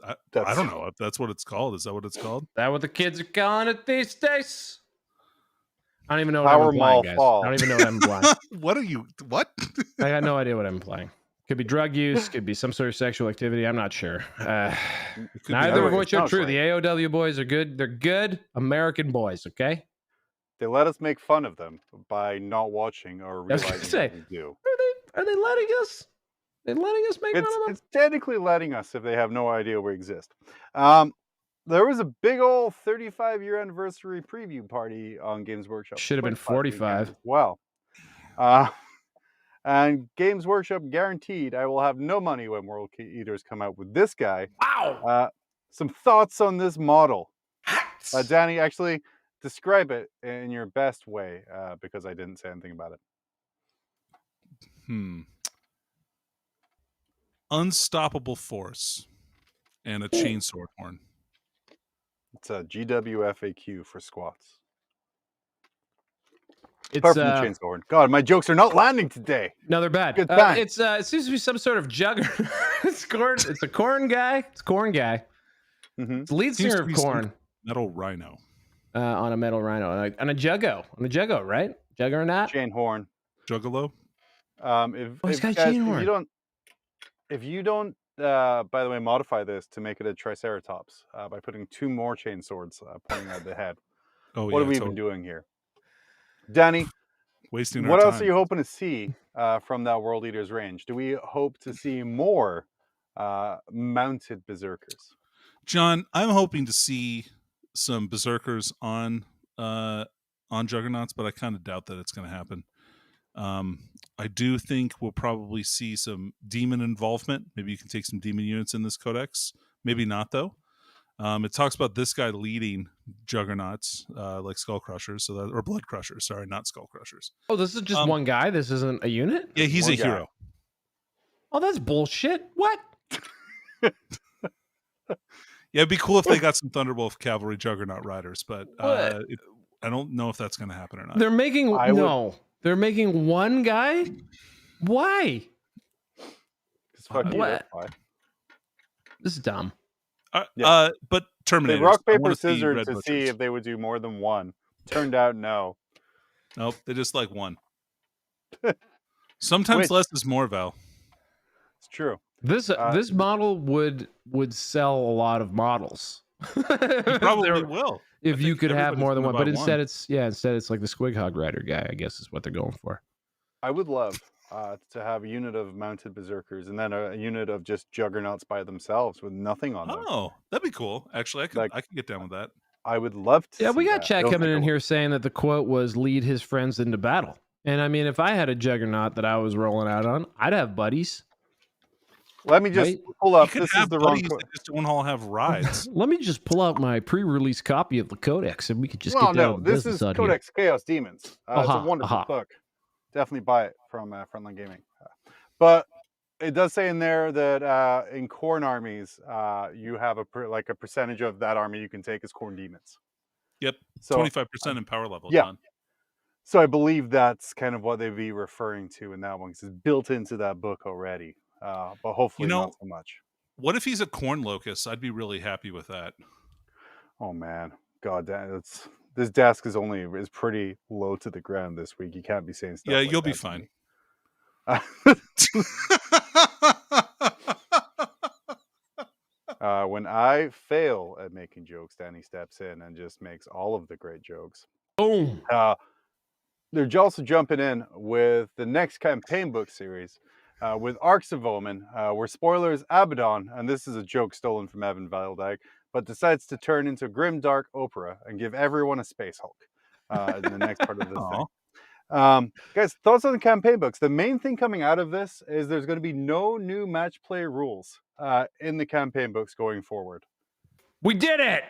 I That's- don't know if that's what it's called. Is that what it's called? That what the kids are calling it these days? I don't even know what Power I'm implying, Mall guys. Fall. I don't even know what I'm implying. What are you? What? I got no idea what I'm implying. Could be drug use, could be some sort of sexual activity. I'm not sure. It could be Neither of either. which are Sounds true. right. The AOW boys are good. They're good American boys, okay? They let us make fun of them by not watching or was gonna realizing say, what we do. Are they letting us? They letting us make fun of them? It's technically letting us if they have no idea we exist. There was a big old 35-year anniversary preview party on Games Workshop. Should have been 45 45. as well. And Games Workshop guaranteed I will have no money when World Eaters come out with this guy. Wow. Some thoughts on this model. Danny, actually describe it in your best way because I didn't say anything about it. Unstoppable force and a chainsaw horn. It's a GWFAQ for squats. It's Apart from the chainsaw horn. God, my jokes are not landing today. no, they're bad. Good time. It seems to be some sort of jugger. It's a corn guy. It's a corn guy. Mm-hmm. It's the lead Seems singer to of be some Korn metal rhino. on a metal rhino, like, on a juggo, right? Juggernaut. Chain horn. Juggalo. He's got Guys, chain horn. if you don't, by the way, modify this to make it a Triceratops by putting 2 more chain swords pointing at the head. Oh, What yeah, are we totally. even doing here? Danny, Wasting what our else time. are you hoping to see from that World Eater's range? Do we hope to see more mounted berserkers? John, I'm hoping to see some berserkers on Juggernauts, but I kind of doubt that it's going to happen. I do think we'll probably see some demon involvement. Maybe you can take some demon units in this codex. Maybe not, though. It talks about this guy leading Juggernauts, like Skull Crushers, or Blood Crushers. Sorry, not Skull Crushers. Oh, this is just one guy. This isn't a unit. Yeah, he's a hero. Oh, that's bullshit. What? Yeah, it'd be cool if they got some Thunderwolf Cavalry Juggernaut Riders, but I don't know if that's going to happen or not. They're making They're making one guy. Why? Fuck you, that's why. This is dumb. But Terminator. They rock paper scissors to see if they would do more than one. Turned out no. Nope, they just like one. Sometimes less is more, Val. It's true. This model would sell a lot of models. You probably will. If you could have more than one, but instead it's like the Squig Hog Rider guy, I guess is what they're going for. I would love to have a unit of mounted berserkers and then a unit of just juggernauts by themselves with nothing on them. Oh, that'd be cool. Actually, I could get down with that. I would love to. Yeah, we got chat coming in here saying that the quote was "lead his friends into battle," and I mean, if I had a juggernaut that I was rolling out on, I'd have buddies. Let me just pull up. This is the wrong quote. Just don't all have rides. Let me just pull out my pre-release copy of the Codex, and we could just get down to this is Codex Chaos Demons. It's a wonderful book. Definitely buy it from Frontline Gaming. But it does say in there that in Khorne armies, you have a percentage of that army you can take as Khorne demons. Yep, so 25% in power level. Yeah. John. So I believe that's kind of what they'd be referring to in that one, because it's built into that book already. But hopefully not so much. What if he's a Khorne locust? I'd be really happy with that. Oh man, God, this desk is pretty low to the ground this week. You can't be saying stuff. Yeah, like you'll that be fine. When I fail at making jokes, Danny steps in and just makes all of the great jokes. Boom. They're also jumping in with the next campaign book series with Arcs of Omen, where spoilers Abaddon, and this is a joke stolen from Evan Valdag, but decides to turn into grim dark opera and give everyone a Space Hulk in the next part of this thing. Guys, thoughts on the campaign books? The main thing coming out of this is there's going to be no new match play rules in the campaign books going forward. We did it!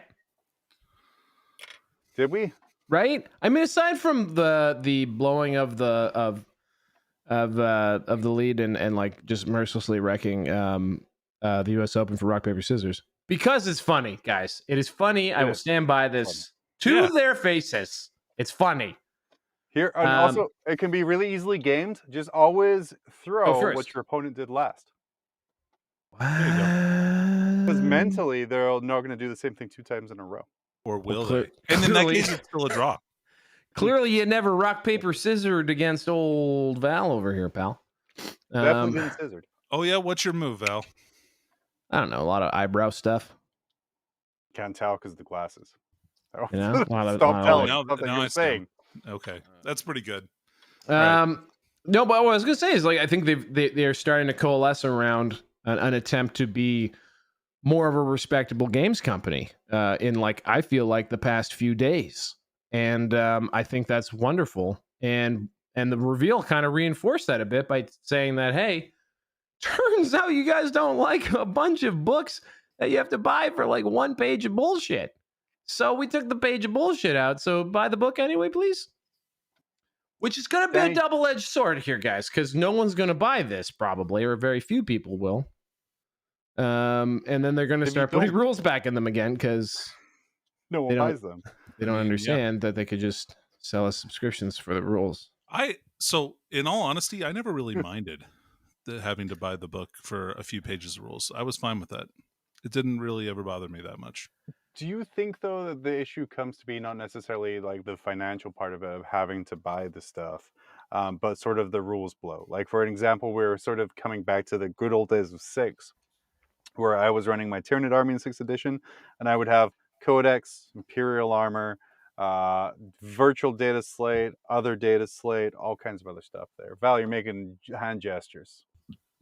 Did we? Right? I mean, aside from the blowing of the lead and like just mercilessly wrecking the U.S. Open for rock paper scissors, because it's funny, guys. It is funny. I will stand by this to their faces. It's funny. Here, and also it can be really easily gamed. Just always throw what your opponent did last. Because mentally, they're not going to do the same thing 2 times in a row. Or will they? And in that case, it's still a draw. Clearly, you never rock, paper, scissored against old Val over here, pal. Definitely didn't scissored. Oh, yeah? What's your move, Val? I don't know. A lot of eyebrow stuff. Can't tell because of the glasses. Oh. You know? Stop telling. Now you're saying. Okay. That's pretty good. No, but what I was going to say is, like, I think they're starting to coalesce around an attempt to be more of a respectable games company in, like, I feel like the past few days. And I think that's wonderful. And the reveal kind of reinforced that a bit by saying that, hey, turns out you guys don't like a bunch of books that you have to buy for like 1 page of bullshit. So we took the page of bullshit out. So buy the book anyway, please. Which is going to be a double-edged sword here, guys, because no one's going to buy this probably, or very few people will. And then they're going to start putting rules back in them again because no one buys them. They don't understand that they could just sell us subscriptions for the rules. So in all honesty, I never really minded having to buy the book for a few pages of rules. I was fine with that. It didn't really ever bother me that much. Do you think though that the issue comes to be not necessarily like the financial part of it of having to buy the stuff, but sort of the rules blow? Like for an example, we're sort of coming back to the good old days of 6, where I was running my Tyranid army in 6th edition, and I would have Codex, Imperial armor, virtual data slate, other data slate, all kinds of other stuff there. Val, you're making hand gestures.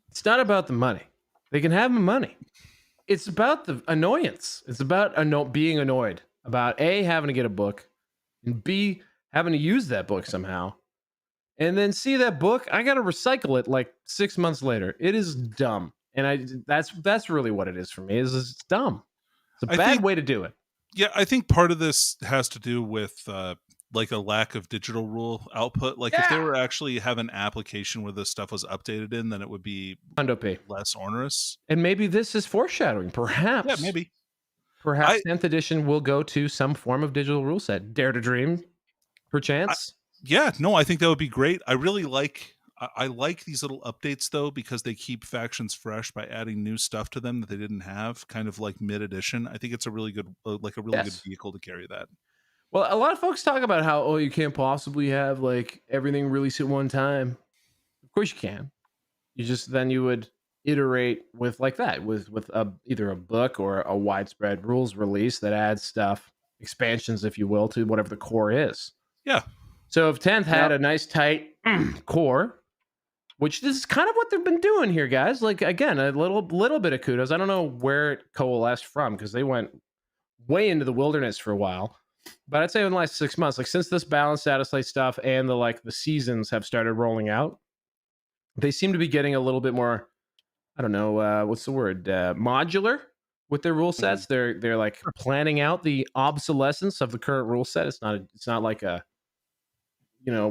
It's not about the money. They can have the money. It's about the annoyance. It's about being annoyed about A, having to get a book, and B, having to use that book somehow. And then see that book, I got to recycle it like 6 months later. It is dumb. And that's really what it is for me. Is it's dumb. It's a bad way to do it. Yeah, I think part of this has to do with like a lack of digital rule output. Like if they were actually have an application where this stuff was updated in, then it would be less onerous. And maybe this is foreshadowing. Perhaps. Yeah, maybe. Perhaps 10th edition will go to some form of digital rule set. Dare to dream, perchance. I think that would be great. I really like these little updates though, because they keep factions fresh by adding new stuff to them that they didn't have, kind of like mid-edition. I think it's a really good, good vehicle to carry that. Well, a lot of folks talk about how, you can't possibly have like everything release at one time. Of course you can. You would iterate with like that, with either a book or a widespread rules release that adds stuff, expansions, if you will, to whatever the core is. Yeah. So if 10th had a nice tight core, which this is kind of what they've been doing here, guys. Like again, a little bit of kudos. I don't know where it coalesced from because they went way into the wilderness for a while. But I'd say in the last 6 months, like since this balanced data slate stuff and the seasons have started rolling out, they seem to be getting a little bit more, I don't know, what's the word, modular with their rule sets. They're like planning out the obsolescence of the current rule set. It's not like a,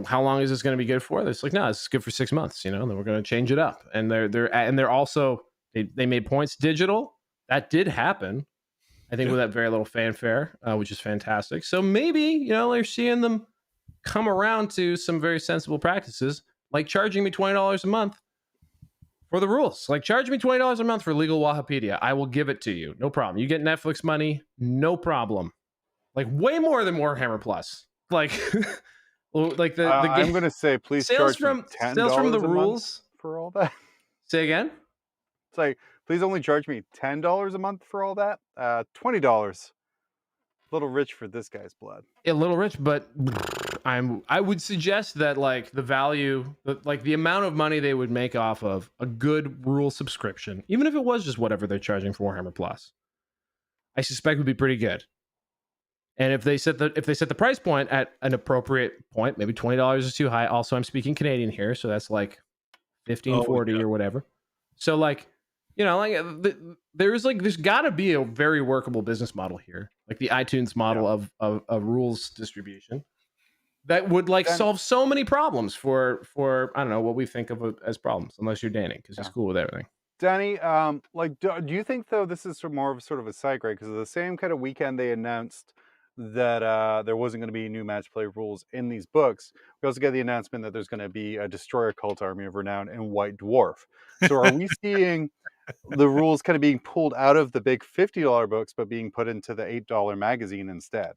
how long is this going to be good for? It's like, no, it's good for 6 months, and then we're going to change it up. And they're also they made points digital. That did happen. I think with that very little fanfare, which is fantastic. So maybe, they're seeing them come around to some very sensible practices, like charging me $20 a month for the rules. Like charge me $20 a month for legal Wahapedia. I will give it to you. No problem. You get Netflix money. No problem. Like way more than Warhammer Plus. Like, like the game. I'm going to say, please charge me $10 sales from the a rules month for all that. Say again? It's like, please only charge me $10 a month for all that. $20. A little rich for this guy's blood. A little rich, but I would suggest that like the value, like the amount of money they would make off of a good rule subscription, even if it was just whatever they're charging for Warhammer Plus, I suspect would be pretty good. And if they set the price point at an appropriate point, maybe $20 is too high. Also, I'm speaking Canadian here, so that's like $15.40 or whatever. So like, there's got to be a very workable business model here, like the iTunes model of rules distribution that would solve so many problems for I don't know what we think of as problems, unless you're Danny, because he's cool with everything. Danny, do you think though this is more of sort of a side grade, because the same kind of weekend they announced that there wasn't going to be new match play rules in these books, we also get the announcement that there's going to be a Destroyer Cult Army of Renown and White Dwarf. So are we seeing the rules kind of being pulled out of the big $50 books, but being put into the $8 magazine instead?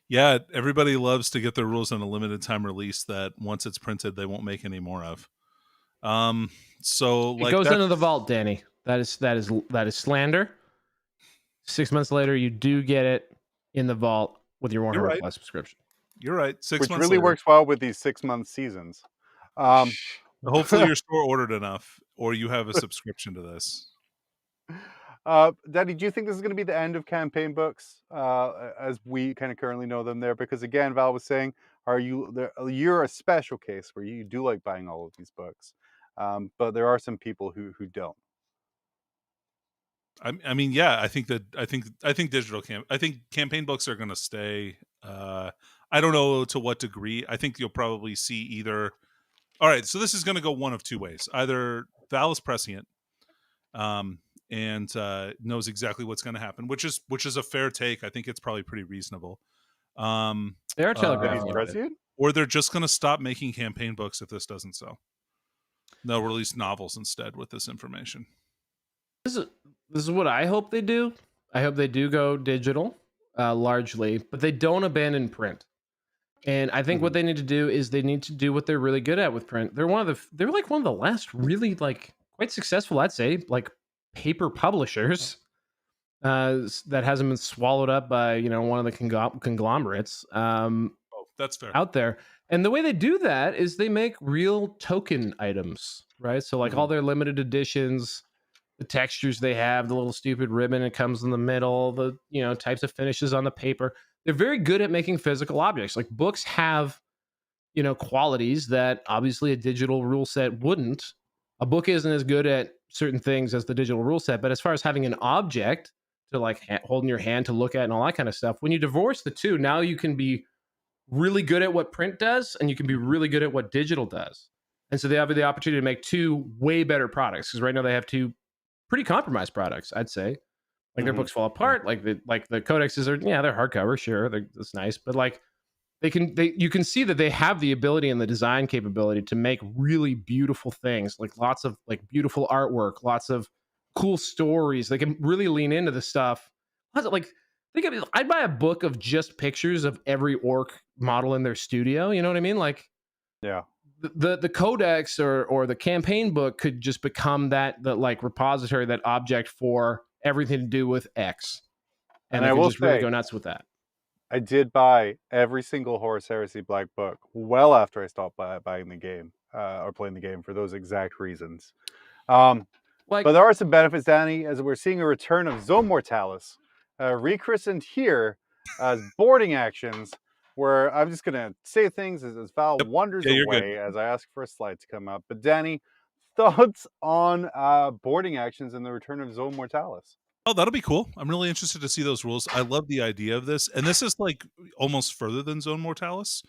Yeah, everybody loves to get their rules on a limited time release that once it's printed, they won't make any more of. So it goes into the vault, Danny. That is slander. 6 months later, you do get it in the vault with your Warhammer Plus subscription. You're right. 6 months which really later. Works well with these 6 month seasons. Hopefully your store ordered enough, or you have a subscription to this. Daddy, do you think this is going to be the end of campaign books as we kind of currently know them there? Because again, Val was saying, you're a special case where you do like buying all of these books, but there are some people who don't. I mean, yeah, I think campaign books are going to stay. I don't know to what degree. I think you'll probably see either. All right, so this is going to go one of two ways. Either Val is prescient, and knows exactly what's going to happen, which is a fair take. I think it's probably pretty reasonable. They are telegraphing, or they're just going to stop making campaign books if this doesn't sell. They'll release novels instead with this information. this is what I hope they do. I hope they do go digital, largely, but they don't abandon print. And I think what they need to do is they need to do what they're really good at with print. They're like one of the last really like quite successful, I'd say, like paper publishers that hasn't been swallowed up by one of the conglomerates That's fair. out there. And the way they do that is they make real token items, right? So like all their limited editions, the textures they have, the little stupid ribbon that comes in the middle, the types of finishes on the paper. They're very good at making physical objects. Like books have qualities that obviously a digital rule set wouldn't. A book isn't as good at certain things as the digital rule set, but as far as having an object to like hold in your hand to look at and all that kind of stuff, when you divorce the two, now you can be really good at what print does and you can be really good at what digital does. And so they have the opportunity to make two way better products, because right now they have two pretty compromised products, I'd say. Like their books fall apart. Like the codexes are, they're hardcover, sure, that's nice, but like you can see that they have the ability and the design capability to make really beautiful things, like lots of like beautiful artwork, lots of cool stories. They can really lean into the stuff. Like I'd buy a book of just pictures of every orc model in their studio. You know what I mean? Like, yeah, the codex or the campaign book could just become the like repository, that object for everything to do with X, and I will just really go nuts with that. I did buy every single Horus Heresy Black book well after I stopped buying the game or playing the game for those exact reasons. But there are some benefits, Danny, as we're seeing a return of Zone Mortalis, rechristened here as boarding actions, where I'm just going to say things as Val wanders away as I ask for a slide to come up. But Danny, thoughts on boarding actions and the return of Zone Mortalis? Oh, that'll be cool. I'm really interested to see those rules. I love the idea of this. And this is like almost further than Zone Mortalis.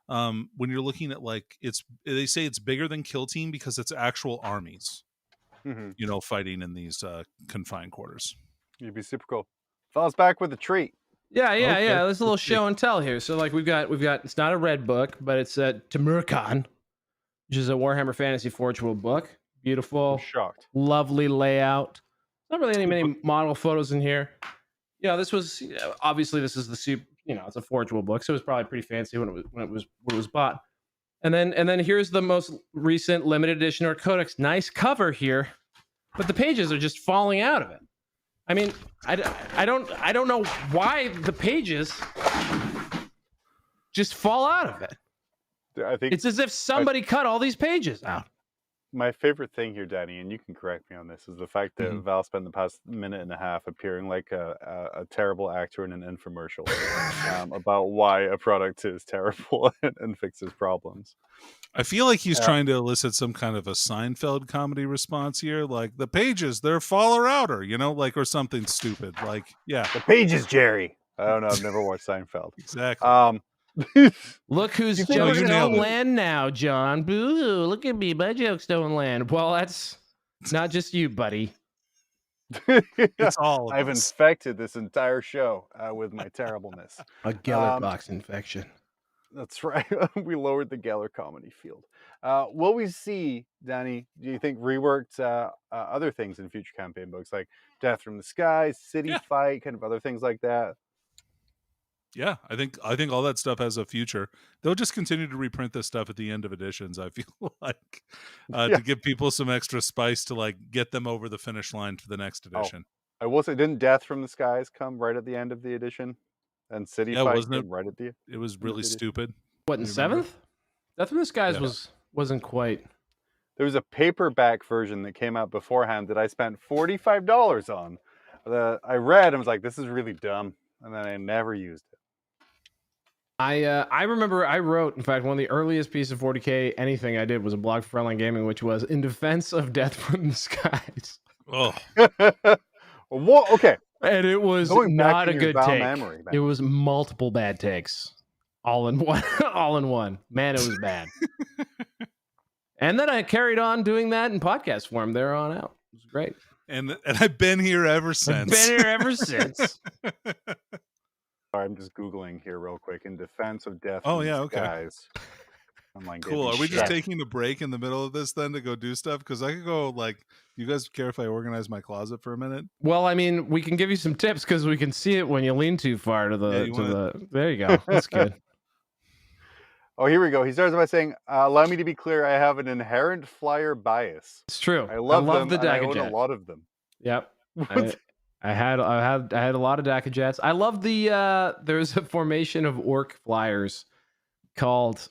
When you're looking at like, they say it's bigger than Kill Team because it's actual armies, fighting in these confined quarters. You'd be super cool. Falls back with a treat. Yeah. There's a little show and tell here. So like we've got it's not a red book, but it's a Temurkan, which is a Warhammer Fantasy Forge World book. Beautiful. I'm shocked. Lovely layout. Not really many model photos in here. This was obviously this is the soup. It's a Forge World book, so it was probably pretty fancy when it was bought. And then here's the most recent limited edition or codex. Nice cover here, but the pages are just falling out of it. I mean, I don't know why the pages just fall out of it. I think it's as if somebody cut all these pages out. My favorite thing here, Danny, and you can correct me on this, is the fact that Val spent the past minute and a half appearing like a terrible actor in an infomercial about why a product is terrible and fixes problems. I feel like he's trying to elicit some kind of a Seinfeld comedy response here, like the pages, they're faller outer, or something stupid. Like, yeah, the pages, Jerry. I don't know. I've never watched Seinfeld. Exactly. Look whose jokes don't land now, John. Boo! Look at me, my jokes don't land. Well, that's not just you, buddy. It's all. I've infected this entire show with my terribleness. A Geller box infection. That's right. We lowered the Geller comedy field. Will we see, Danny, do you think, reworked other things in future campaign books, like Death from the Skies, City Fight, kind of other things like that? Yeah, I think all that stuff has a future. They'll just continue to reprint this stuff at the end of editions, I feel like, to give people some extra spice to like get them over the finish line for the next edition. I will say, didn't Death from the Skies come right at the end of the edition? And City Fight came right at the end? It was really stupid. What, in 7th? Death from the Skies wasn't quite. There was a paperback version that came out beforehand that I spent $45 on. I read and was like, this is really dumb. And then I never used it. I remember I wrote, in fact, one of the earliest pieces of 40K anything I did was a blog for Frontline Gaming, which was in defense of Death from the Skies. Oh. What? Okay. And it was not a good take. It was multiple bad takes. All in one. Man, it was bad. And then I carried on doing that in podcast form there on out. It was great. And I've been here ever since. Sorry, I'm just Googling here real quick. In defense of Death. Oh, yeah, okay. Guys. Online Cool. gaming Are we just shit. taking a break in the middle of this then to go do stuff? Because I could go like. You guys care if I organize my closet for a minute? Well, I mean, we can give you some tips because we can see it when you lean too far to the. There you go. That's good. Oh, here we go. He starts by saying, "Allow me to be clear. I have an inherent flyer bias. It's true. I love them, the and I own Dagger a Jet. lot of them." Yep. I had a lot of Daka Jets. I love the there's a formation of orc flyers called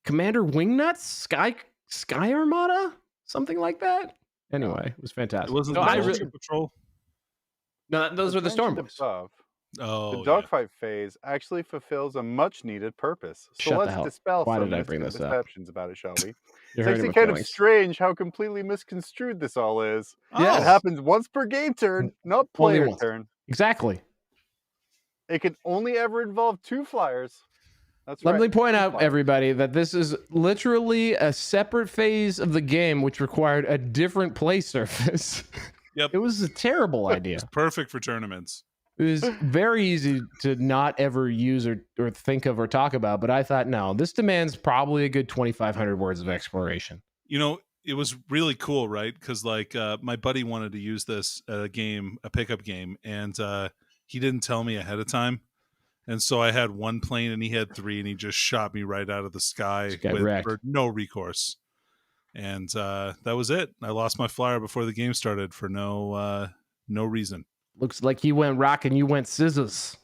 Commander Wingnuts Sky Armada, something like that. Anyway, it was fantastic. It wasn't No, the I Starship Patrol. no, those are the Storm Boys. Above, Oh, the dogfight phase actually fulfills a much-needed purpose. So Shut the let's hell. dispel Why some did I bring this up? misconceptions about it, shall we? You're It's hurting actually my kind of feelings. strange how completely misconstrued this all is. Yeah. It happens once per game turn, not Only player once. turn. Exactly. It can only ever involve 2 flyers. That's Let right. me point 2 out, flyers. everybody, that this is literally a separate phase of the game which required a different play surface. Yep. It was a terrible idea. It's perfect for tournaments. It was very easy to not ever use or think of or talk about, but I thought, no, this demands probably a good 2,500 words of exploration. You know, it was really cool, right? Because like my buddy wanted to use this a pickup game, and he didn't tell me ahead of time. And so I had 1 plane and he had 3, and he just shot me right out of the sky for no recourse. And that was it. I lost my flyer before the game started for no reason. Looks like he went rock and you went scissors.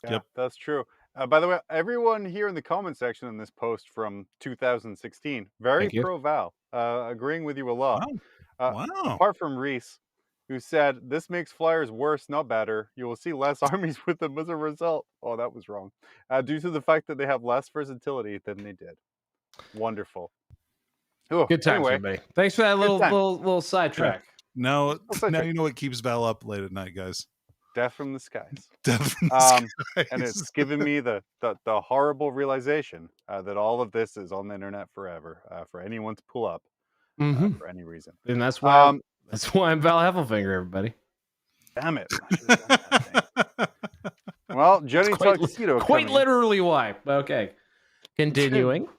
Yeah, Yep. that's true. By the way, everyone here in the comment section in this post from 2016, very Thank you. pro Val, agreeing with you a lot. Wow. Apart from Reese, who said, "This makes flyers worse, not better. You will see less armies with them as a result." Oh, that was wrong. Due to the fact that they have less versatility than they did. Wonderful. Ooh, Good times, anyway, everybody. Thanks for that little sidetrack. Now such you know what keeps Val up late at night, guys. Death from the skies. Definitely. And it's given me the horrible realization that all of this is on the internet forever for anyone to pull up for any reason. And that's why I'm Val Heffelfinger, everybody. Damn it. I should have done that thing. Well, Johnny Tuxedo. Quite coming. literally why. Okay. Continuing.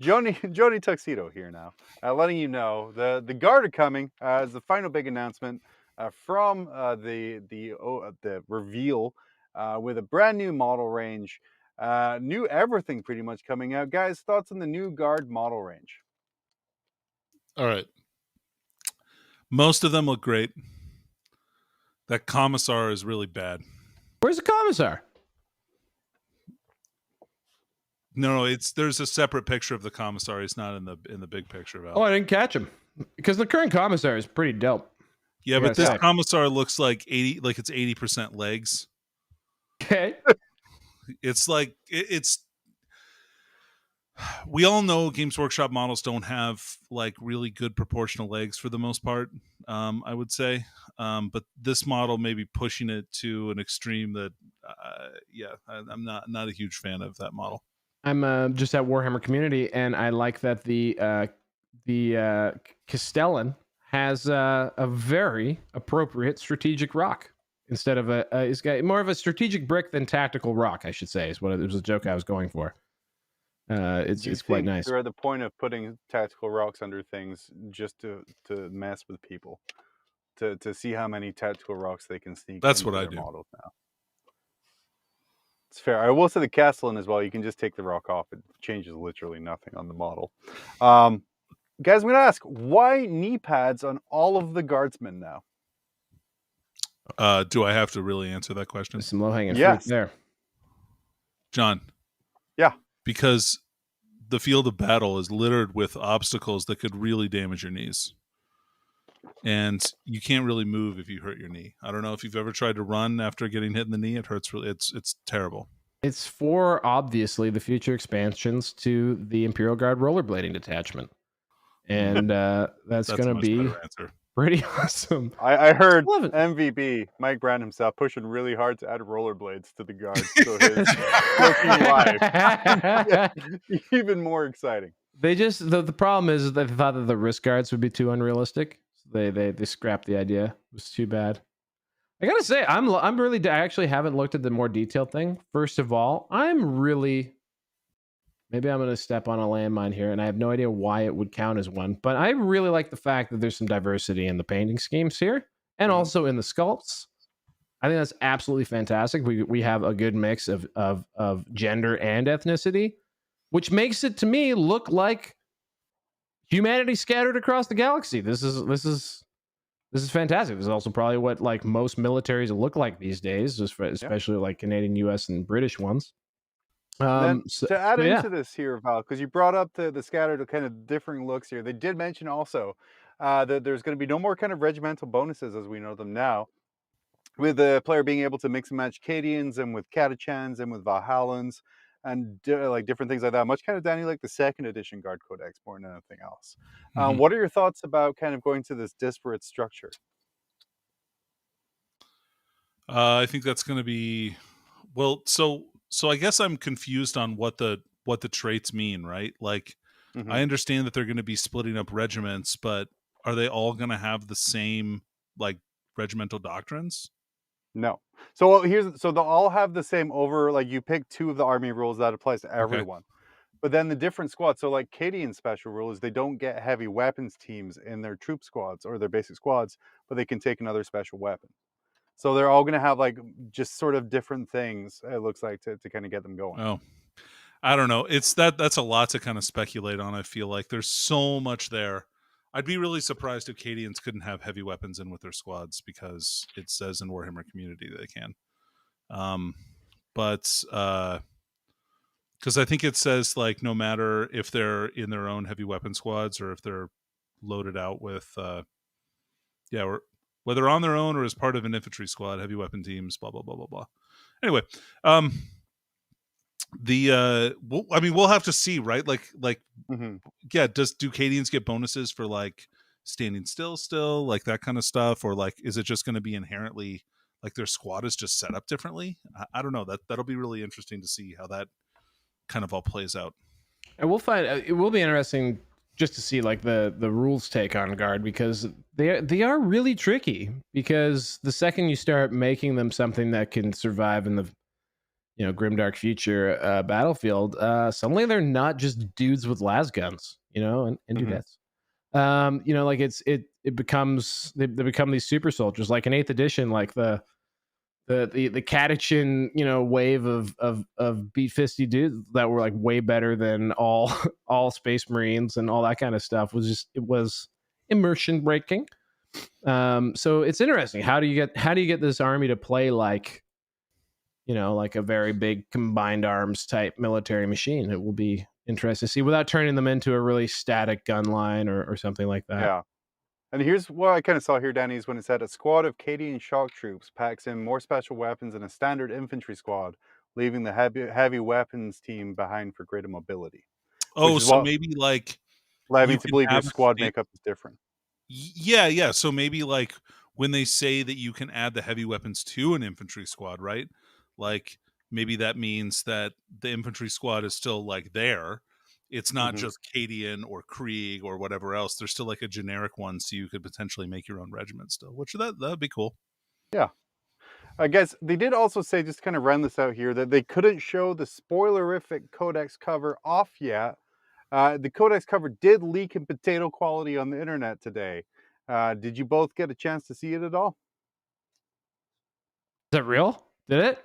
Johnny Tuxedo here now, letting you know the guard are coming as the final big announcement from the reveal with a brand new model range, new everything pretty much coming out. Guys, thoughts on the new guard model range? All right. Most of them look great. That commissar is really bad. Where's the commissar? No, there's a separate picture of the commissar. He's not in the big picture, Val. Oh, I didn't catch him. Because the current commissar is pretty dope. Yeah, I but gotta this say. commissar looks like it's 80% legs. Okay. It's like it's. We all know Games Workshop models don't have like really good proportional legs for the most part. I would say, but this model may be pushing it to an extreme that, I'm not a huge fan of that model. I'm just at Warhammer Community, and I like that the Castellan has a very appropriate strategic rock instead of he's got more of a strategic brick than tactical rock, I should say, is what it was a joke I was going for. It's quite nice. They're at the point of putting tactical rocks under things just to mess with people, to see how many tactical rocks they can sneak. That's into what I their do. models now. It's fair. I will say the Castellan as well. You can just take the rock off. It changes literally nothing on the model. Guys, I'm going to ask, why knee pads on all of the guardsmen now? Do I have to really answer that question? There's some low-hanging Yes. fruit there. John? Yeah. Because the field of battle is littered with obstacles that could really damage your knees. And you can't really move if you hurt your knee. I don't know if you've ever tried to run after getting hit in the knee. It hurts really. It's terrible. It's for, obviously, the future expansions to the Imperial Guard rollerblading detachment. And that's going to be pretty awesome. I heard Love it. MVP, Mike Brand himself, pushing really hard to add rollerblades to the guard. So his working life even more exciting. They just the problem is that they thought that the wrist guards would be too unrealistic. So they scrapped the idea. It was too bad. I gotta say, I actually haven't looked at the more detailed thing. First of all, I'm really Maybe I'm going to step on a landmine here, and I have no idea why it would count as one. But I really like the fact that there's some diversity in the painting schemes here, and also in the sculpts. I think that's absolutely fantastic. We have a good mix of gender and ethnicity, which makes it to me look like humanity scattered across the galaxy. This is fantastic. This is also probably what like most militaries look like these days, especially like Canadian, US, and British ones. Then to add yeah. into this here, Val, because you brought up the scattered kind of differing looks here, they did mention also that there's going to be no more kind of regimental bonuses as we know them now, with the player being able to mix and match Cadians and with Catachans and with Valhallans and like different things like that. Much kind of Danny like the second edition Guard Codex more than anything else. What are your thoughts about kind of going to this disparate structure? I think that's going to be well. So I guess I'm confused on what the traits mean, right? Like, I understand that they're going to be splitting up regiments, but are they all going to have the same like regimental doctrines? No. So they'll all have the same like you pick 2 of the army rules that applies to everyone. But then the different squads, so like Cadian special rule is they don't get heavy weapons teams in their troop squads or their basic squads, but they can take another special weapon. So they're all going to have like just sort of different things, it looks like, to kind of get them going. Oh, I don't know. That's a lot to kind of speculate on. I feel like there's so much there. I'd be really surprised if Cadians couldn't have heavy weapons in with their squads because it says in Warhammer Community that they can. But because I think it says like no matter if they're in their own heavy weapon squads or if they're loaded out with or whether on their own or as part of an infantry squad, heavy weapon teams, blah blah blah blah blah. Anyway, we'll have to see, right? Like yeah, do Cadians get bonuses for like standing still, like that kind of stuff, or like is it just going to be inherently like their squad is just set up differently? I don't know. That'll be really interesting to see how that kind of all plays out. And we'll find it will be interesting just to see like the rules take on Guard, because they are really tricky, because the second you start making them something that can survive in the grimdark future battlefield, suddenly they're not just dudes with las guns, and dudettes. Like it becomes they become these super soldiers, like in 8th edition, like the Catachan, wave of beat fisty dudes that were like way better than all Space Marines and all that kind of stuff. It was immersion breaking. So it's interesting. How do you get this army to play like, like a very big combined arms type military machine? It will be interesting to see without turning them into a really static gun line or something like that. Yeah. And here's what I kind of saw here, Danny, is when it said a squad of Cadian shock troops packs in more special weapons than a standard infantry squad, leaving the heavy weapons team behind for greater mobility. Oh, so maybe like led me to believe your squad makeup is different. Yeah. So maybe like when they say that you can add the heavy weapons to an infantry squad, right? Like maybe that means that the infantry squad is still like there. It's not just Cadian or Krieg or whatever else. There's still like a generic one, so you could potentially make your own regiment still, which that'd be cool. Yeah. I guess they did also say, just to kind of round this out here, that they couldn't show the spoilerific Codex cover off yet. The Codex cover did leak in potato quality on the internet today. Did you both get a chance to see it at all? Is that real? Did it?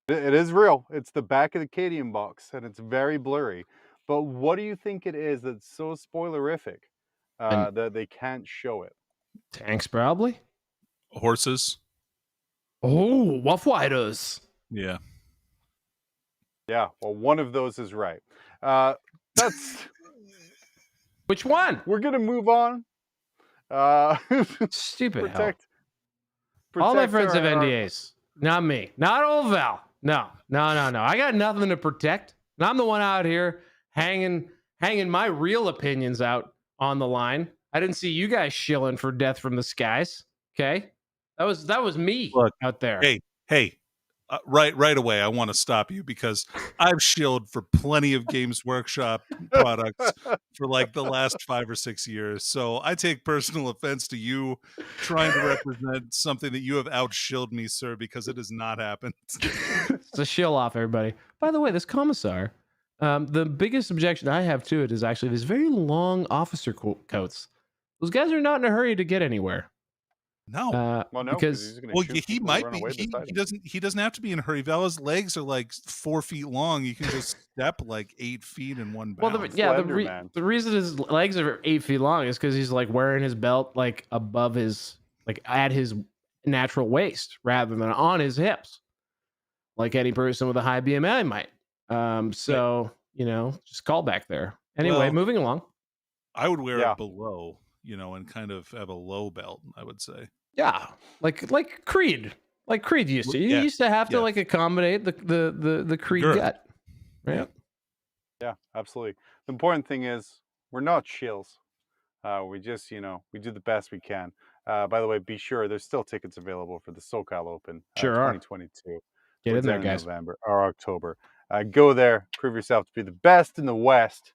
It is real. It's the back of the Cadian box, and it's very blurry. But what do you think it is that's so spoilerific that they can't show it? Tanks, probably. Horses. Oh, Wolf Riders. Yeah. Yeah. Well, one of those is right. That's which one? We're gonna move on. Stupid protect all my friends have NDAs. Not me. Not old Val. No. I got nothing to protect. And I'm the one out here hanging my real opinions out on the line. I didn't see you guys shilling for death from the skies. Okay, that was me. Look, out there. Hey, right away. I want to stop you because I've shilled for plenty of Games Workshop products for like the last 5 or 6 years. So I take personal offense to you trying to represent something that you have outshilled me, sir, because it has not happened. It's a shill off, everybody. By the way, this commissar The biggest objection I have to it is actually these very long officer coats. Those guys are not in a hurry to get anywhere. No. Well, no, because he's because going Well, to shoot he people who might run be. away beside him. He doesn't have to be in a hurry. Vala's legs are like 4 feet long. You can just step like 8 feet in one bound. well, Slender man. the reason his legs are 8 feet long is because he's like wearing his belt like above his like at his natural waist rather than on his hips, like any person with a high BMI might. So you know, just call back there. Anyway, Well, moving along. I would wear Yeah. it below, and kind of have a low belt, I would say. Yeah, like Creed, used to. You Yeah, used to have to yeah. like accommodate the Creed girth. gut, right? Yeah, absolutely. The important thing is we're not shills. We just, we do the best we can. By the way, be sure there's still tickets available for the SoCal Open Sure are. 2022. Get We're in there, down guys. November or October. Go there, prove yourself to be the best in the West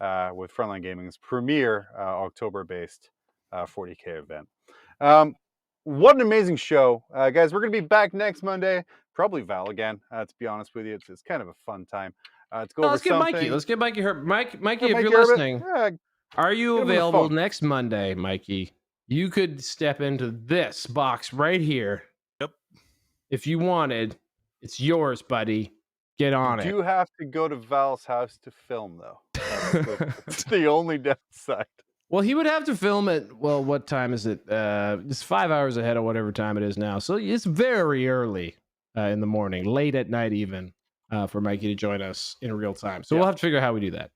with Frontline Gaming's premier October-based 40K event. What an amazing show. Guys, we're going to be back next Monday. Probably Val again, to be honest with you. It's kind of a fun time to go over Let's get something. Mikey. Let's get Mikey. Mikey, Yeah, if Mikey you're Herbert. listening, Yeah, are you get him on the available phone. next Monday, Mikey? You could step into this box right here. Yep. If you wanted, it's yours, buddy. Get on You it. do have to go to Val's house to film, though. It's the only downside. Well, he would have to film it. Well, what time is it? It's 5 hours ahead of whatever time it is now. So it's very early in the morning, late at night even, for Mikey to join us in real time. So Yeah. we'll have to figure out how we do that.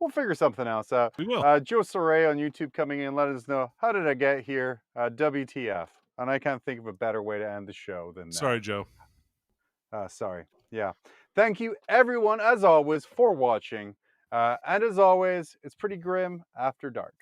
We'll figure something else out. We will. Joe Soray on YouTube coming in, let us know, how did I get here? WTF. And I can't think of a better way to end the show than that. Sorry, Joe. Sorry. Yeah. Thank you, everyone, as always, for watching. And as always, it's pretty grim after dark.